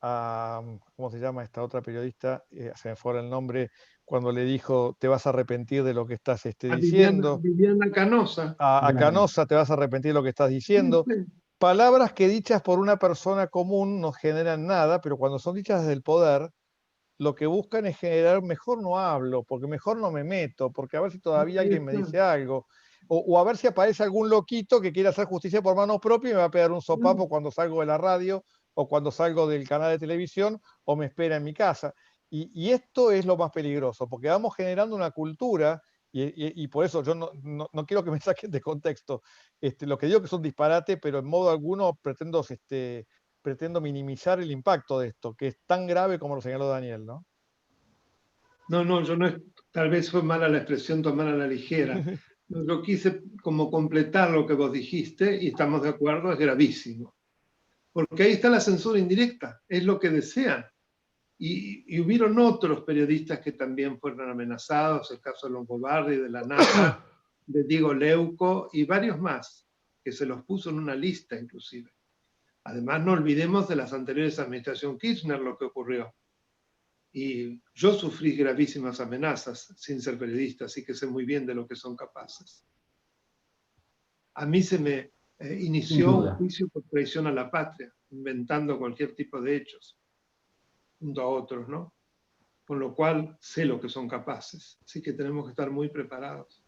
¿cómo se llama esta otra periodista? Se me fue el nombre, cuando le dijo, te vas a arrepentir de lo que estás diciendo. Viviana Canosa. A Canosa, te vas a arrepentir de lo que estás diciendo. Sí. Palabras que dichas por una persona común no generan nada, pero cuando son dichas desde el poder, lo que buscan es generar, mejor no hablo, porque mejor no me meto, porque a ver si todavía alguien me dice algo, o a ver si aparece algún loquito que quiera hacer justicia por mano propia y me va a pegar un sopapo cuando salgo de la radio, o cuando salgo del canal de televisión, o me espera en mi casa. Y esto es lo más peligroso, porque vamos generando una cultura, y por eso yo no quiero que me saquen de contexto. Lo que digo que es un disparate, pero en modo alguno pretendo minimizar el impacto de esto, que es tan grave como lo señaló Daniel, ¿no? No, yo no, tal vez fue mala la expresión tomar a la ligera. Yo quise como completar lo que vos dijiste y estamos de acuerdo, es gravísimo. Porque ahí está la censura indirecta, es lo que desean. Y hubieron otros periodistas que también fueron amenazados, el caso de Longobardi, de La Nata, de Diego Leuco y varios más, que se los puso en una lista inclusive. Además, no olvidemos de las anteriores administraciones Kirchner lo que ocurrió. Y yo sufrí gravísimas amenazas sin ser periodista, así que sé muy bien de lo que son capaces. A mí se me inició un juicio por traición a la patria, inventando cualquier tipo de hechos, junto a otros, ¿no? Con lo cual sé lo que son capaces, así que tenemos que estar muy preparados.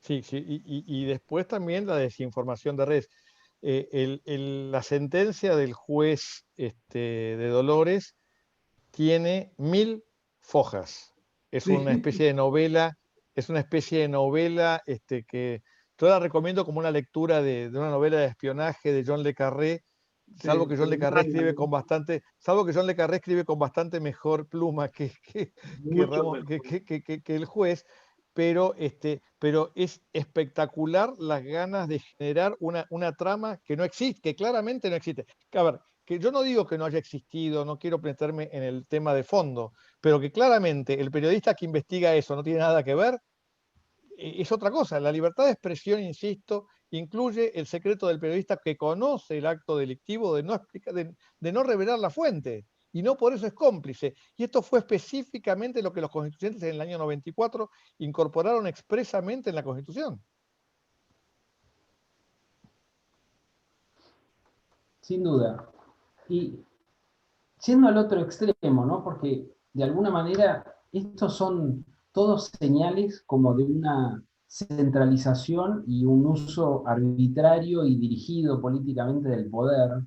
Sí, sí, y después también la desinformación de redes. La sentencia del juez de Dolores tiene 1000 fojas. Es una especie de novela, que yo la recomiendo como una lectura de una novela de espionaje de John le Carré, salvo que John le Carré escribe con bastante mejor pluma que el juez, pero es espectacular las ganas de generar una trama que no existe, que claramente no existe. A ver, que yo no digo que no haya existido, no quiero meterme en el tema de fondo, pero que claramente el periodista que investiga eso no tiene nada que ver, es otra cosa. La libertad de expresión, insisto, incluye el secreto del periodista que conoce el acto delictivo de no explicar, de no revelar la fuente, y no por eso es cómplice. Y esto fue específicamente lo que los constituyentes en el año 94 incorporaron expresamente en la Constitución. Sin duda. Y yendo al otro extremo, ¿no? Porque de alguna manera estos son todos señales como de una centralización y un uso arbitrario y dirigido políticamente del poder.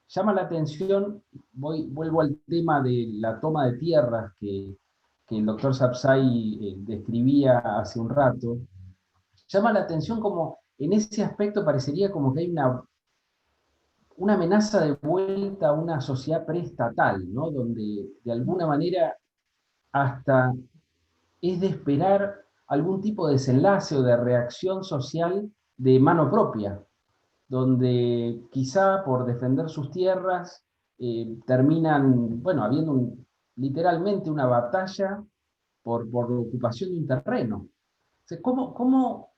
Llama la atención, vuelvo al tema de la toma de tierras que el doctor Sapsay describía hace un rato. Llama la atención como en ese aspecto parecería como que hay una amenaza de vuelta a una sociedad preestatal, ¿no? Donde de alguna manera hasta es de esperar algún tipo de desenlace o de reacción social de mano propia, donde quizá por defender sus tierras terminan, bueno, habiendo literalmente una batalla por la ocupación de un terreno. O sea, ¿cómo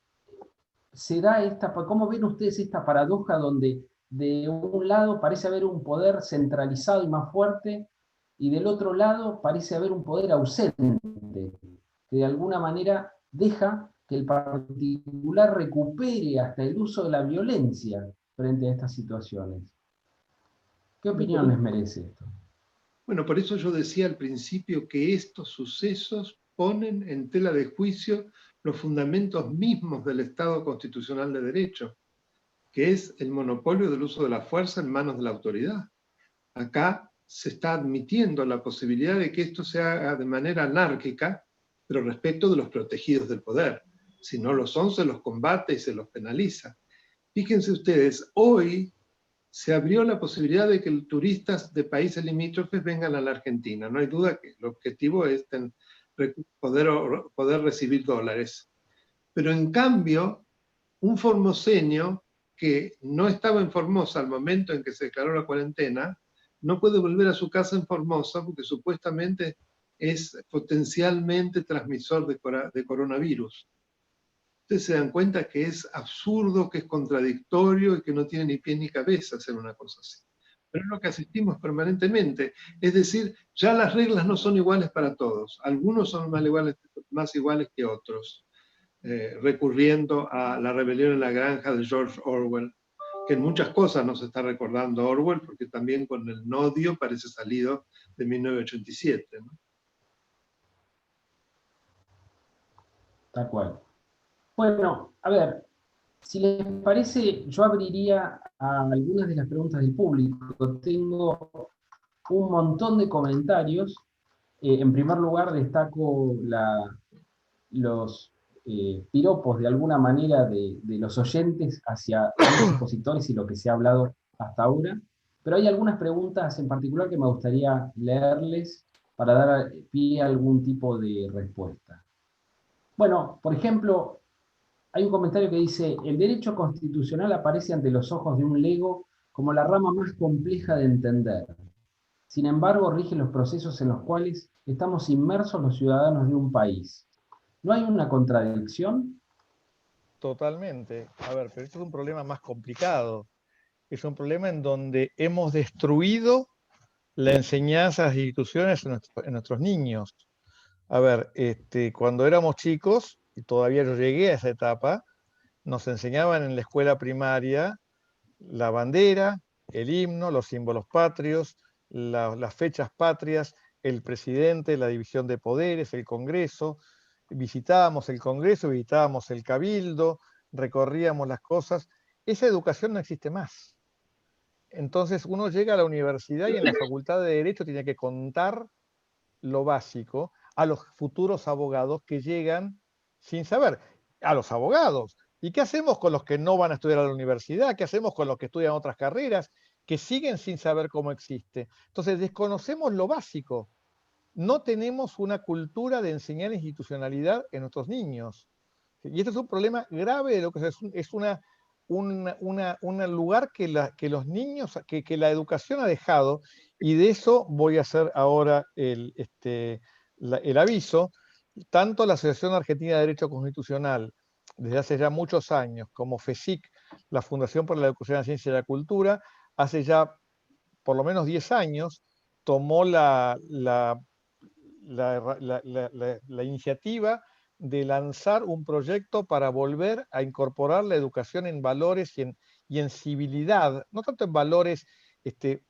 se da cómo ven ustedes esta paradoja donde de un lado parece haber un poder centralizado y más fuerte, y del otro lado parece haber un poder ausente, que de alguna manera deja que el particular recupere hasta el uso de la violencia frente a estas situaciones? ¿Qué opinión les merece esto? Bueno, por eso yo decía al principio que estos sucesos ponen en tela de juicio los fundamentos mismos del Estado constitucional de derecho, que es el monopolio del uso de la fuerza en manos de la autoridad. Acá se está admitiendo la posibilidad de que esto se haga de manera anárquica, pero respecto de los protegidos del poder. Si no lo son, se los combate y se los penaliza. Fíjense ustedes, hoy se abrió la posibilidad de que turistas de países limítrofes vengan a la Argentina. No hay duda que el objetivo es poder recibir dólares. Pero en cambio, un formoseño que no estaba en Formosa al momento en que se declaró la cuarentena, no puede volver a su casa en Formosa porque supuestamente es potencialmente transmisor de coronavirus. Ustedes se dan cuenta que es absurdo, que es contradictorio y que no tiene ni pie ni cabeza hacer una cosa así. Pero es lo que asistimos permanentemente. Es decir, ya las reglas no son iguales para todos. Algunos son más iguales que otros. Recurriendo a La rebelión en la granja de George Orwell, que en muchas cosas nos está recordando Orwell, porque también con el nodio parece salido de 1987, ¿no? Tal cual. Bueno, a ver, si les parece, yo abriría a algunas de las preguntas del público. Tengo un montón de comentarios. En primer lugar, destaco los piropos de alguna manera de los oyentes hacia los expositores y lo que se ha hablado hasta ahora. Pero hay algunas preguntas en particular que me gustaría leerles para dar pie a algún tipo de respuesta. Bueno, por ejemplo, hay un comentario que dice: el derecho constitucional aparece ante los ojos de un lego como la rama más compleja de entender. Sin embargo, rige los procesos en los cuales estamos inmersos los ciudadanos de un país. ¿No hay una contradicción? Totalmente. A ver, pero esto es un problema más complicado. Es un problema en donde hemos destruido la enseñanza de las instituciones en nuestros niños. A ver, cuando éramos chicos, y todavía yo llegué a esa etapa, nos enseñaban en la escuela primaria la bandera, el himno, los símbolos patrios, las fechas patrias, el presidente, la división de poderes, el Congreso. Visitábamos el Congreso, visitábamos el Cabildo, recorríamos las cosas. Esa educación no existe más. Entonces uno llega a la universidad y en la Facultad de Derecho tiene que contar lo básico a los futuros abogados que llegan sin saber. A los abogados. ¿Y qué hacemos con los que no van a estudiar a la universidad? ¿Qué hacemos con los que estudian otras carreras? Que siguen sin saber cómo existe. Entonces desconocemos lo básico. no tenemos una cultura de enseñar institucionalidad en nuestros niños. Y este es un problema grave de lo que es un lugar que los niños, que la educación ha dejado, y de eso voy a hacer ahora el aviso. Tanto la Asociación Argentina de Derecho Constitucional, desde hace ya muchos años, como FESIC, la Fundación para la Educación, la Ciencia y la Cultura, hace ya por lo menos 10 años, tomó la iniciativa de lanzar un proyecto para volver a incorporar la educación en valores y en civilidad, no tanto en valores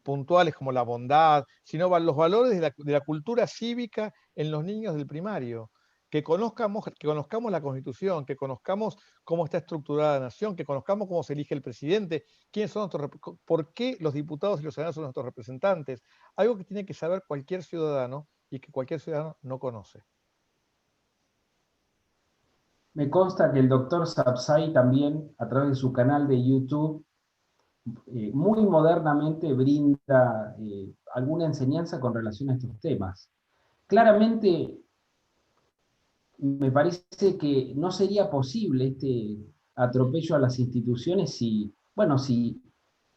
puntuales como la bondad, sino los valores de la cultura cívica en los niños del primario. Que conozcamos la Constitución, que conozcamos cómo está estructurada la nación, que conozcamos cómo se elige el presidente, quiénes son por qué los diputados y los senadores son nuestros representantes. Algo que tiene que saber cualquier ciudadano y que cualquier ciudadano no conoce. Me consta que el doctor Sapsay también, a través de su canal de YouTube, muy modernamente brinda alguna enseñanza con relación a estos temas. Claramente, me parece que no sería posible este atropello a las instituciones si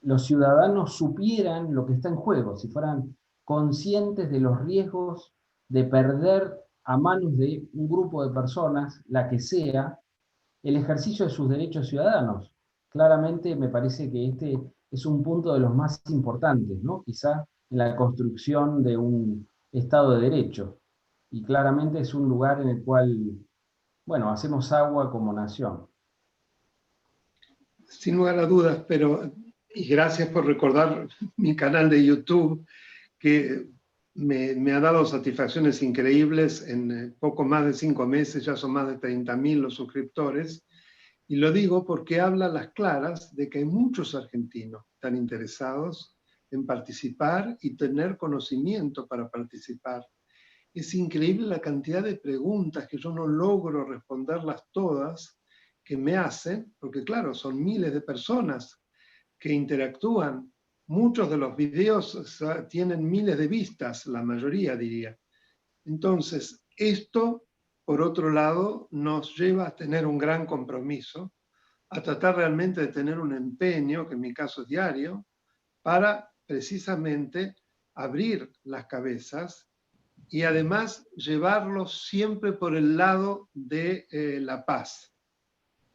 los ciudadanos supieran lo que está en juego, si fueran conscientes de los riesgos de perder a manos de un grupo de personas, la que sea, el ejercicio de sus derechos ciudadanos. Claramente me parece que este es un punto de los más importantes, ¿no? Quizá en la construcción de un Estado de Derecho. Y claramente es un lugar en el cual, bueno, hacemos agua como nación. Sin lugar a dudas, y gracias por recordar mi canal de YouTube, que me ha dado satisfacciones increíbles. En poco más de 5 meses ya son más de 30.000 los suscriptores. Y lo digo porque habla a las claras de que hay muchos argentinos que están interesados en participar y tener conocimiento para participar. Es increíble la cantidad de preguntas que yo no logro responderlas todas, que me hacen, porque claro, son miles de personas que interactúan. Muchos de los videos tienen miles de vistas, la mayoría diría. Entonces, esto, por otro lado, nos lleva a tener un gran compromiso, a tratar realmente de tener un empeño, que en mi caso es diario, para precisamente abrir las cabezas y además llevarlos siempre por el lado de la paz.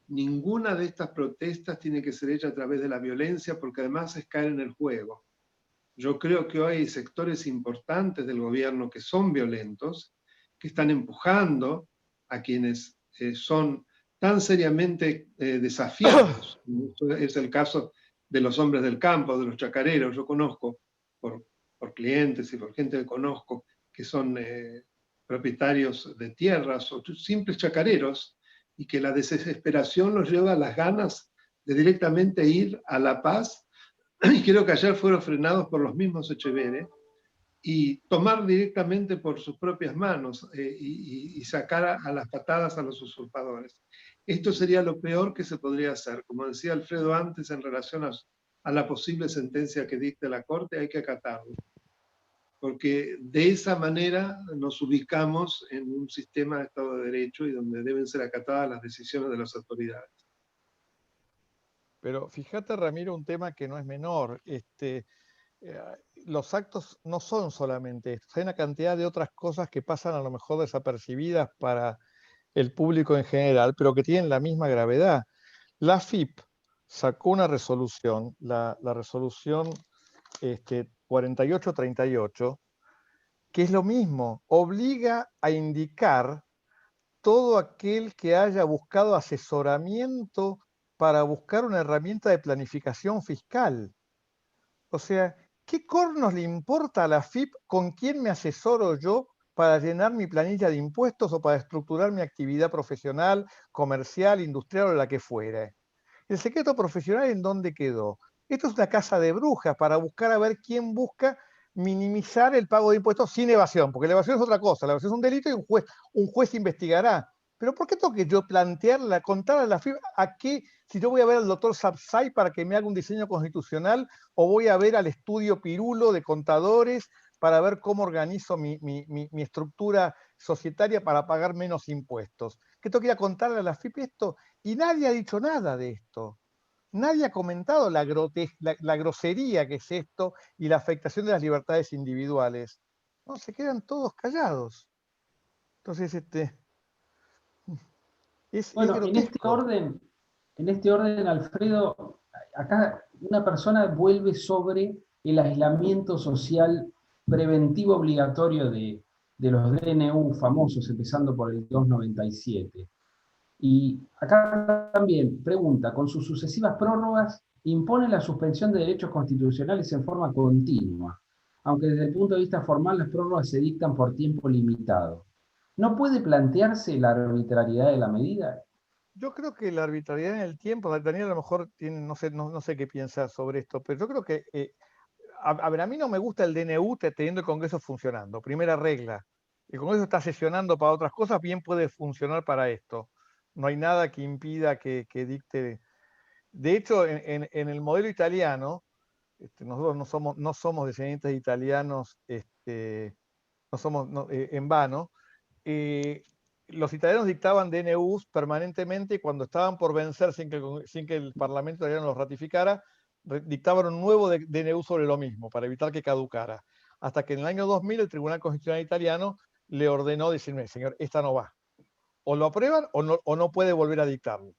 Ninguna de estas protestas tiene que ser hecha a través de la violencia, porque además es caer en el juego. Yo creo que hoy hay sectores importantes del gobierno que son violentos, que están empujando a quienes son tan seriamente desafiados. Es el caso de los hombres del campo, de los chacareros. Yo conozco por clientes y por gente que conozco que son propietarios de tierras o simples chacareros, y que la desesperación los lleva a las ganas de directamente ir a La Paz, y creo que ayer fueron frenados por los mismos Echeverre, y tomar directamente por sus propias manos y sacar a las patadas a los usurpadores. Esto sería lo peor que se podría hacer. Como decía Alfredo antes, en relación a la posible sentencia que dicte la Corte, hay que acatarlo, porque de esa manera nos ubicamos en un sistema de Estado de Derecho y donde deben ser acatadas las decisiones de las autoridades. Pero fíjate, Ramiro, un tema que no es menor. Los actos no son solamente esto, hay una cantidad de otras cosas que pasan a lo mejor desapercibidas para el público en general, pero que tienen la misma gravedad. La AFIP sacó una resolución, la resolución 4838, que es lo mismo, obliga a indicar todo aquel que haya buscado asesoramiento para buscar una herramienta de planificación fiscal. O sea, ¿qué cornos le importa a la AFIP con quién me asesoro yo para llenar mi planilla de impuestos o para estructurar mi actividad profesional, comercial, industrial o la que fuera? ¿El secreto profesional en dónde quedó? Esto es una casa de brujas para buscar a ver quién busca minimizar el pago de impuestos sin evasión, porque la evasión es otra cosa, la evasión es un delito y un juez investigará. Pero ¿por qué tengo que yo plantearla, contar a la FIP a qué, si yo voy a ver al doctor Sapsay para que me haga un diseño constitucional, o voy a ver al estudio Pirulo de contadores para ver cómo organizo mi estructura societaria para pagar menos impuestos. Que tengo que ir a contarle a la FIP esto, y nadie ha dicho nada de esto. Nadie ha comentado la grosería que es esto y la afectación de las libertades individuales. No, se quedan todos callados. Entonces, es Bueno, grotesco. en este orden, Alfredo, acá una persona vuelve sobre el aislamiento social preventivo obligatorio de los DNU famosos, empezando por el 297. Y acá también pregunta, con sus sucesivas prórrogas, impone la suspensión de derechos constitucionales en forma continua, aunque desde el punto de vista formal las prórrogas se dictan por tiempo limitado. ¿No puede plantearse la arbitrariedad de la medida? Yo creo que la arbitrariedad en el tiempo, Daniel a lo mejor tiene, no sé qué piensa sobre esto, pero yo creo que, a ver, a mí no me gusta el DNU teniendo el Congreso funcionando. Primera regla, el Congreso está sesionando para otras cosas, bien puede funcionar para esto. No hay nada que impida que dicte. De hecho, en el modelo italiano, nosotros no somos descendientes de italianos, no somos en vano. eh, los italianos dictaban DNUs permanentemente y cuando estaban por vencer sin que el Parlamento italiano los ratificara, dictaban un nuevo DNU sobre lo mismo para evitar que caducara. Hasta que en el año 2000 el Tribunal Constitucional italiano le ordenó decirme, señor, esta no va. O lo aprueban o no puede volver a dictarlo.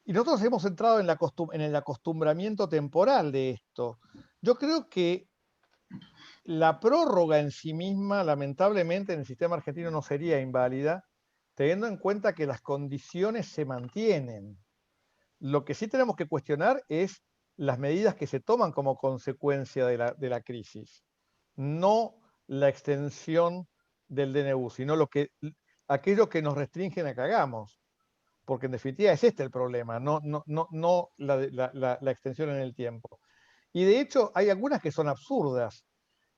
Y nosotros hemos entrado en el acostumbramiento temporal de esto. Yo creo que la prórroga en sí misma, lamentablemente, en el sistema argentino no sería inválida, teniendo en cuenta que las condiciones se mantienen. Lo que sí tenemos que cuestionar es las medidas que se toman como consecuencia de la crisis, no la extensión del DNU, sino aquello que nos restringen a que hagamos, porque en definitiva es este el problema, no la extensión en el tiempo. Y de hecho hay algunas que son absurdas.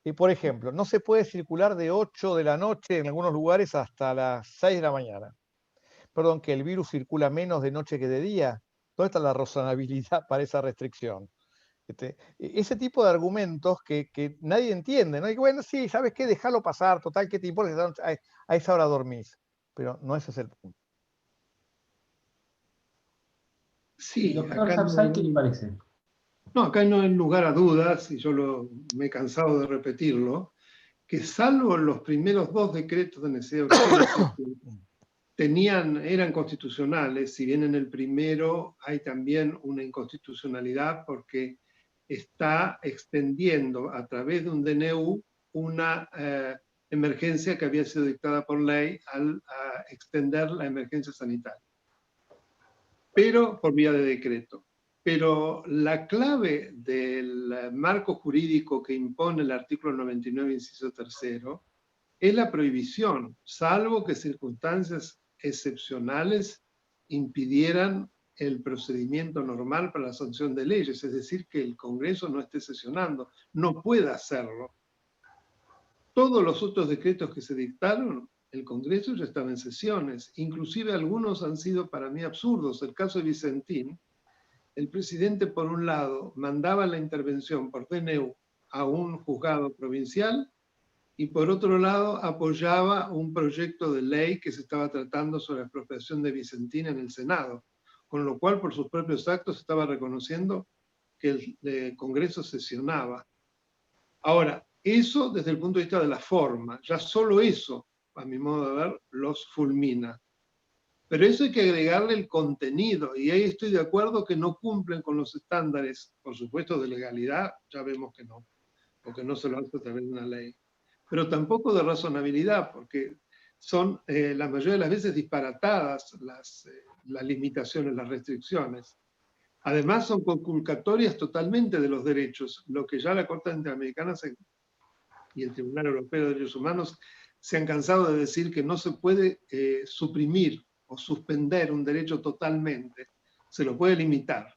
Y por ejemplo, no se puede circular de 8 de la noche en algunos lugares hasta las 6 de la mañana. Perdón, que el virus circula menos de noche que de día. ¿Dónde está la razonabilidad para esa restricción? Ese tipo de argumentos que nadie entiende, ¿no? Y bueno, sí, ¿sabes qué? Déjalo pasar, total, ¿qué te importa? A esa hora dormís. Pero no ese es el punto. Sí, Doctor acá Sapsay, ¿qué le no, parece? no, acá no hay lugar a dudas, y me he cansado de repetirlo, que salvo los primeros dos decretos de necesidad de urgencia que eran constitucionales, si bien en el primero hay también una inconstitucionalidad porque está extendiendo a través de un DNU una emergencia que había sido dictada por ley al extender la emergencia sanitaria, pero por vía de decreto. Pero la clave del marco jurídico que impone el artículo 99, inciso tercero, es la prohibición, salvo que circunstancias excepcionales impidieran el procedimiento normal para la sanción de leyes, es decir, que el Congreso no esté sesionando, no puede hacerlo. Todos los otros decretos que se dictaron, el Congreso ya estaba en sesiones, inclusive algunos han sido para mí absurdos. El caso de Vicentín, el presidente por un lado mandaba la intervención por DNU a un juzgado provincial y por otro lado apoyaba un proyecto de ley que se estaba tratando sobre la expropiación de Vicentín en el Senado, con lo cual por sus propios actos estaba reconociendo que el Congreso sesionaba. Ahora, eso desde el punto de vista de la forma, ya solo eso, a mi modo de ver, los fulmina. Pero eso hay que agregarle el contenido, y ahí estoy de acuerdo que no cumplen con los estándares, por supuesto, de legalidad, ya vemos que no, porque no se lo hace a través de una ley, pero tampoco de razonabilidad, porque son la mayoría de las veces disparatadas las limitaciones, las restricciones. Además son conculcatorias totalmente de los derechos, lo que ya la Corte Interamericana y el Tribunal Europeo de Derechos Humanos se han cansado de decir que no se puede suprimir o suspender un derecho totalmente, se lo puede limitar.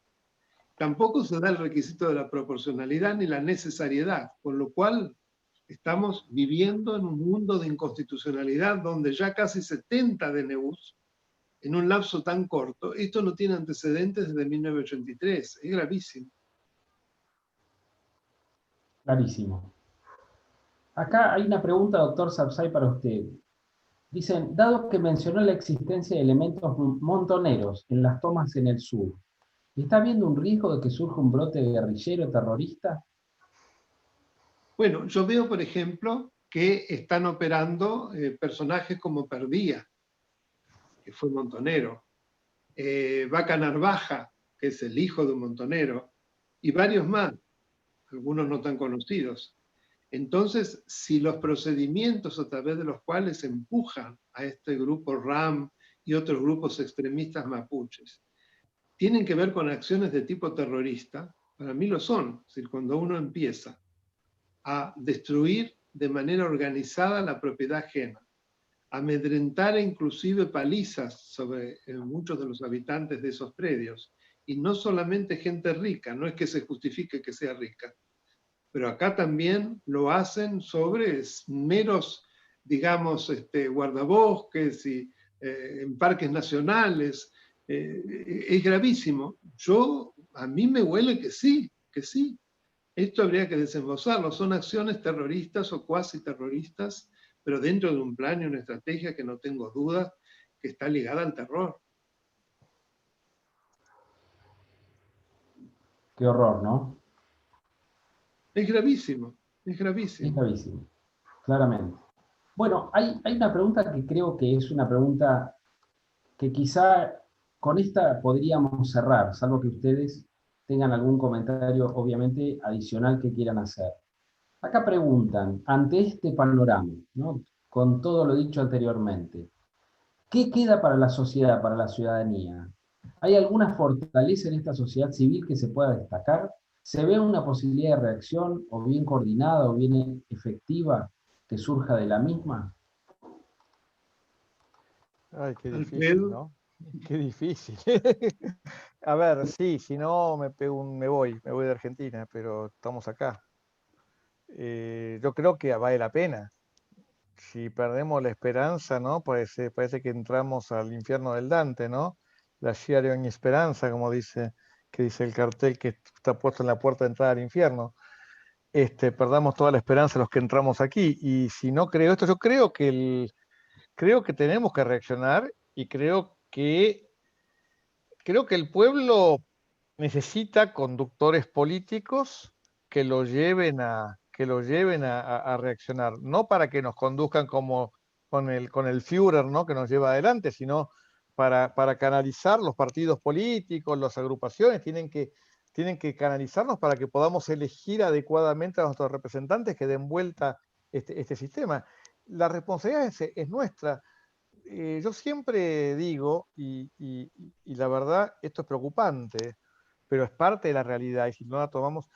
Tampoco se da el requisito de la proporcionalidad ni la necesariedad, con lo cual estamos viviendo en un mundo de inconstitucionalidad donde ya casi 70 DNUs en un lapso tan corto. Esto no tiene antecedentes desde 1983, es gravísimo. Clarísimo. Acá hay una pregunta, doctor Sapsay, para usted. Dicen, dado que mencionó la existencia de elementos montoneros en las tomas en el sur, ¿está habiendo un riesgo de que surja un brote guerrillero terrorista? Bueno, yo veo, por ejemplo, que están operando personajes como Perdía, que fue montonero, Vaca Narvaja, que es el hijo de un montonero, y varios más, algunos no tan conocidos. Entonces, si los procedimientos a través de los cuales empujan a este grupo RAM y otros grupos extremistas mapuches tienen que ver con acciones de tipo terrorista, para mí lo son. Es decir, cuando uno empieza a destruir de manera organizada la propiedad ajena, amedrentar inclusive palizas sobre muchos de los habitantes de esos predios, y no solamente gente rica, no es que se justifique que sea rica, pero acá también lo hacen sobre meros, digamos, guardabosques y en parques nacionales. Es gravísimo. A mí me huele que sí, que sí. Esto habría que desembolsarlo. Son acciones terroristas o cuasi terroristas, pero dentro de un plan y una estrategia que no tengo duda que está ligada al terror. Qué horror, ¿no? Es gravísimo, es Es gravísimo. gravísimo, claramente. Bueno, hay una pregunta que creo que es una pregunta que quizá con esta podríamos cerrar, salvo que ustedes tengan algún comentario, obviamente, adicional que quieran hacer. Acá preguntan, ante este panorama, ¿no? Con todo lo dicho anteriormente, ¿qué queda para la sociedad, para la ciudadanía? ¿Hay alguna fortaleza en esta sociedad civil que se pueda destacar? ¿Se ve una posibilidad de reacción, o bien coordinada, o bien efectiva, que surja de la misma? Ay, qué difícil, Alfredo, ¿no? Qué difícil. A ver, sí, si no me voy de Argentina, pero estamos acá. Yo creo que vale la pena. Si perdemos la esperanza, ¿no? Parece que entramos al infierno del Dante, ¿no? La Sciare ogni esperanza, como que dice el cartel que está puesto en la puerta de entrada al infierno. Perdamos toda la esperanza los que entramos aquí. Y si no creo esto, yo creo que tenemos que reaccionar y creo que el pueblo necesita conductores políticos que lo lleven a reaccionar, no para que nos conduzcan como con el Führer, ¿no? Que nos lleva adelante, sino para canalizar los partidos políticos, las agrupaciones, tienen que canalizarnos para que podamos elegir adecuadamente a nuestros representantes que den vuelta este sistema. La responsabilidad es nuestra. Yo siempre digo, y la verdad, esto es preocupante, pero es parte de la realidad, y si no la tomamos,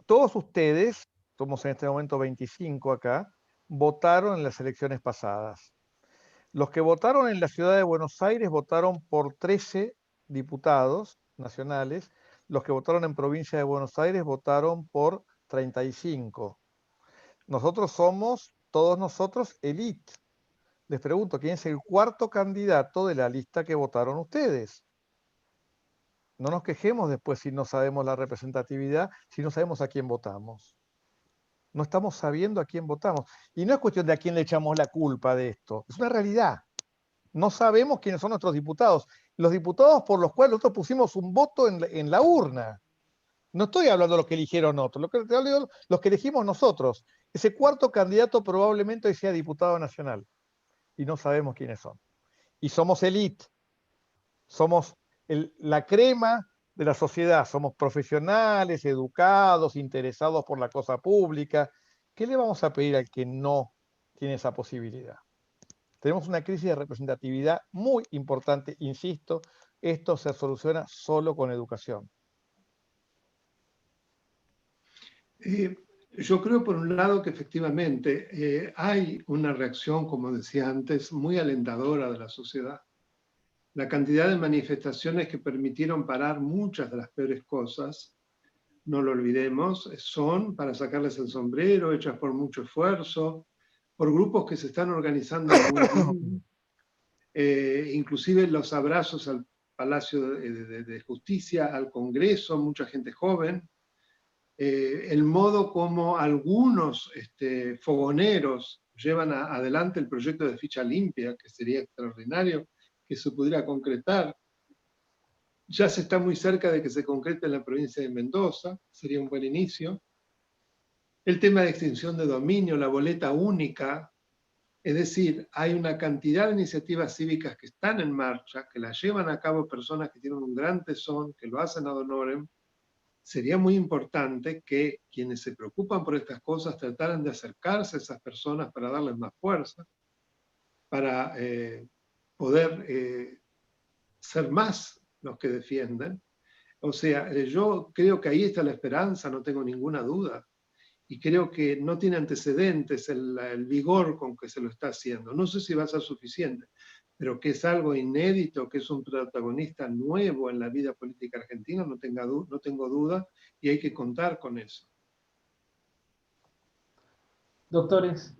todos ustedes, somos en este momento 25 acá, votaron en las elecciones pasadas. Los que votaron en la ciudad de Buenos Aires votaron por 13 diputados nacionales, los que votaron en provincia de Buenos Aires votaron por 35. Nosotros somos, todos nosotros, elite. Les pregunto, ¿quién es el cuarto candidato de la lista que votaron ustedes? No nos quejemos después si no sabemos la representatividad, si no sabemos a quién votamos. No estamos sabiendo a quién votamos. Y no es cuestión de a quién le echamos la culpa de esto, es una realidad. No sabemos quiénes son nuestros diputados. Los diputados por los cuales nosotros pusimos un voto en la urna. No estoy hablando de los que eligieron otros, los que elegimos nosotros. Ese cuarto candidato probablemente hoy sea diputado nacional. Y no sabemos quiénes son. Y somos elite, somos la crema de la sociedad, somos profesionales, educados, interesados por la cosa pública. ¿Qué le vamos a pedir al que no tiene esa posibilidad? Tenemos una crisis de representatividad muy importante, insisto, esto se soluciona solo con educación. Yo creo, por un lado, que efectivamente hay una reacción, como decía antes, muy alentadora de la sociedad. La cantidad de manifestaciones que permitieron parar muchas de las peores cosas, no lo olvidemos, son para sacarles el sombrero, hechas por mucho esfuerzo, por grupos que se están organizando muy bien, inclusive los abrazos al Palacio de Justicia, al Congreso, mucha gente joven. el modo como algunos fogoneros llevan adelante el proyecto de ficha limpia, que sería extraordinario que se pudiera concretar. Ya se está muy cerca de que se concrete en la provincia de Mendoza, sería un buen inicio. El tema de extinción de dominio, la boleta única, es decir, hay una cantidad de iniciativas cívicas que están en marcha, que las llevan a cabo personas que tienen un gran tesón, que lo hacen ad honorem. Sería muy importante que quienes se preocupan por estas cosas trataran de acercarse a esas personas para darles más fuerza, para poder ser más los que defienden. O sea, yo creo que ahí está la esperanza, no tengo ninguna duda. Y creo que no tiene antecedentes el vigor con que se lo está haciendo. No sé si va a ser suficiente, pero que es algo inédito, que es un protagonista nuevo en la vida política argentina, no tengo duda, y hay que contar con eso. Doctores,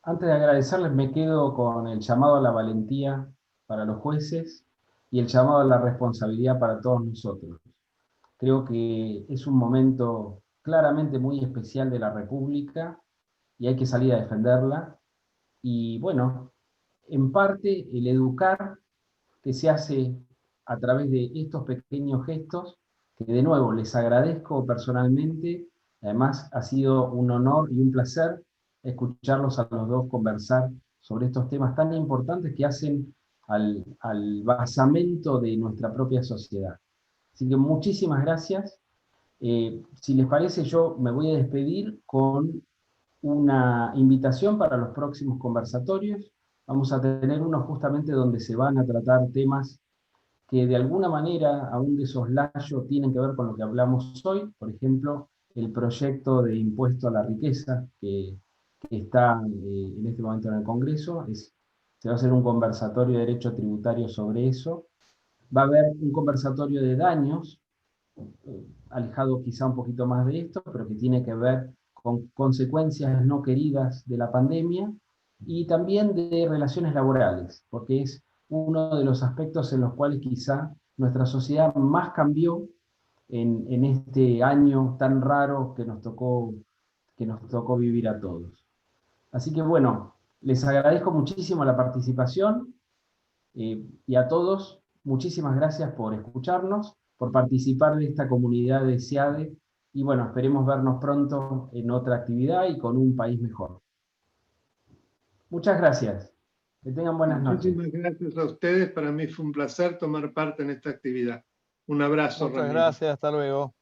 antes de agradecerles me quedo con el llamado a la valentía para los jueces y el llamado a la responsabilidad para todos nosotros. Creo que es un momento claramente muy especial de la República y hay que salir a defenderla. Y bueno, en parte el educar que se hace a través de estos pequeños gestos, que de nuevo les agradezco personalmente. Además ha sido un honor y un placer escucharlos a los dos conversar sobre estos temas tan importantes que hacen al basamento de nuestra propia sociedad. Así que muchísimas gracias. Si les parece, yo me voy a despedir con una invitación para los próximos conversatorios. Vamos a tener uno justamente donde se van a tratar temas que de alguna manera, aún de soslayo, tienen que ver con lo que hablamos hoy. Por ejemplo, el proyecto de impuesto a la riqueza que está en este momento en el Congreso. Se va a hacer un conversatorio de derecho tributario sobre eso. Va a haber un conversatorio de daños, alejado quizá un poquito más de esto, pero que tiene que ver con consecuencias no queridas de la pandemia, y también de relaciones laborales, porque es uno de los aspectos en los cuales quizá nuestra sociedad más cambió en este año tan raro que nos tocó vivir a todos. Así que bueno, les agradezco muchísimo la participación, y a todos, muchísimas gracias por escucharnos, por participar de esta comunidad de SEADE, y bueno, esperemos vernos pronto en otra actividad y con un país mejor. Muchas gracias. Que tengan buenas noches. Muchísimas gracias a ustedes. Para mí fue un placer tomar parte en esta actividad. Un abrazo, Muchas Ramiro. gracias, hasta luego.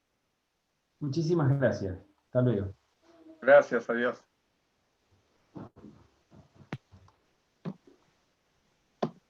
Muchísimas gracias. Hasta luego. Gracias, adiós.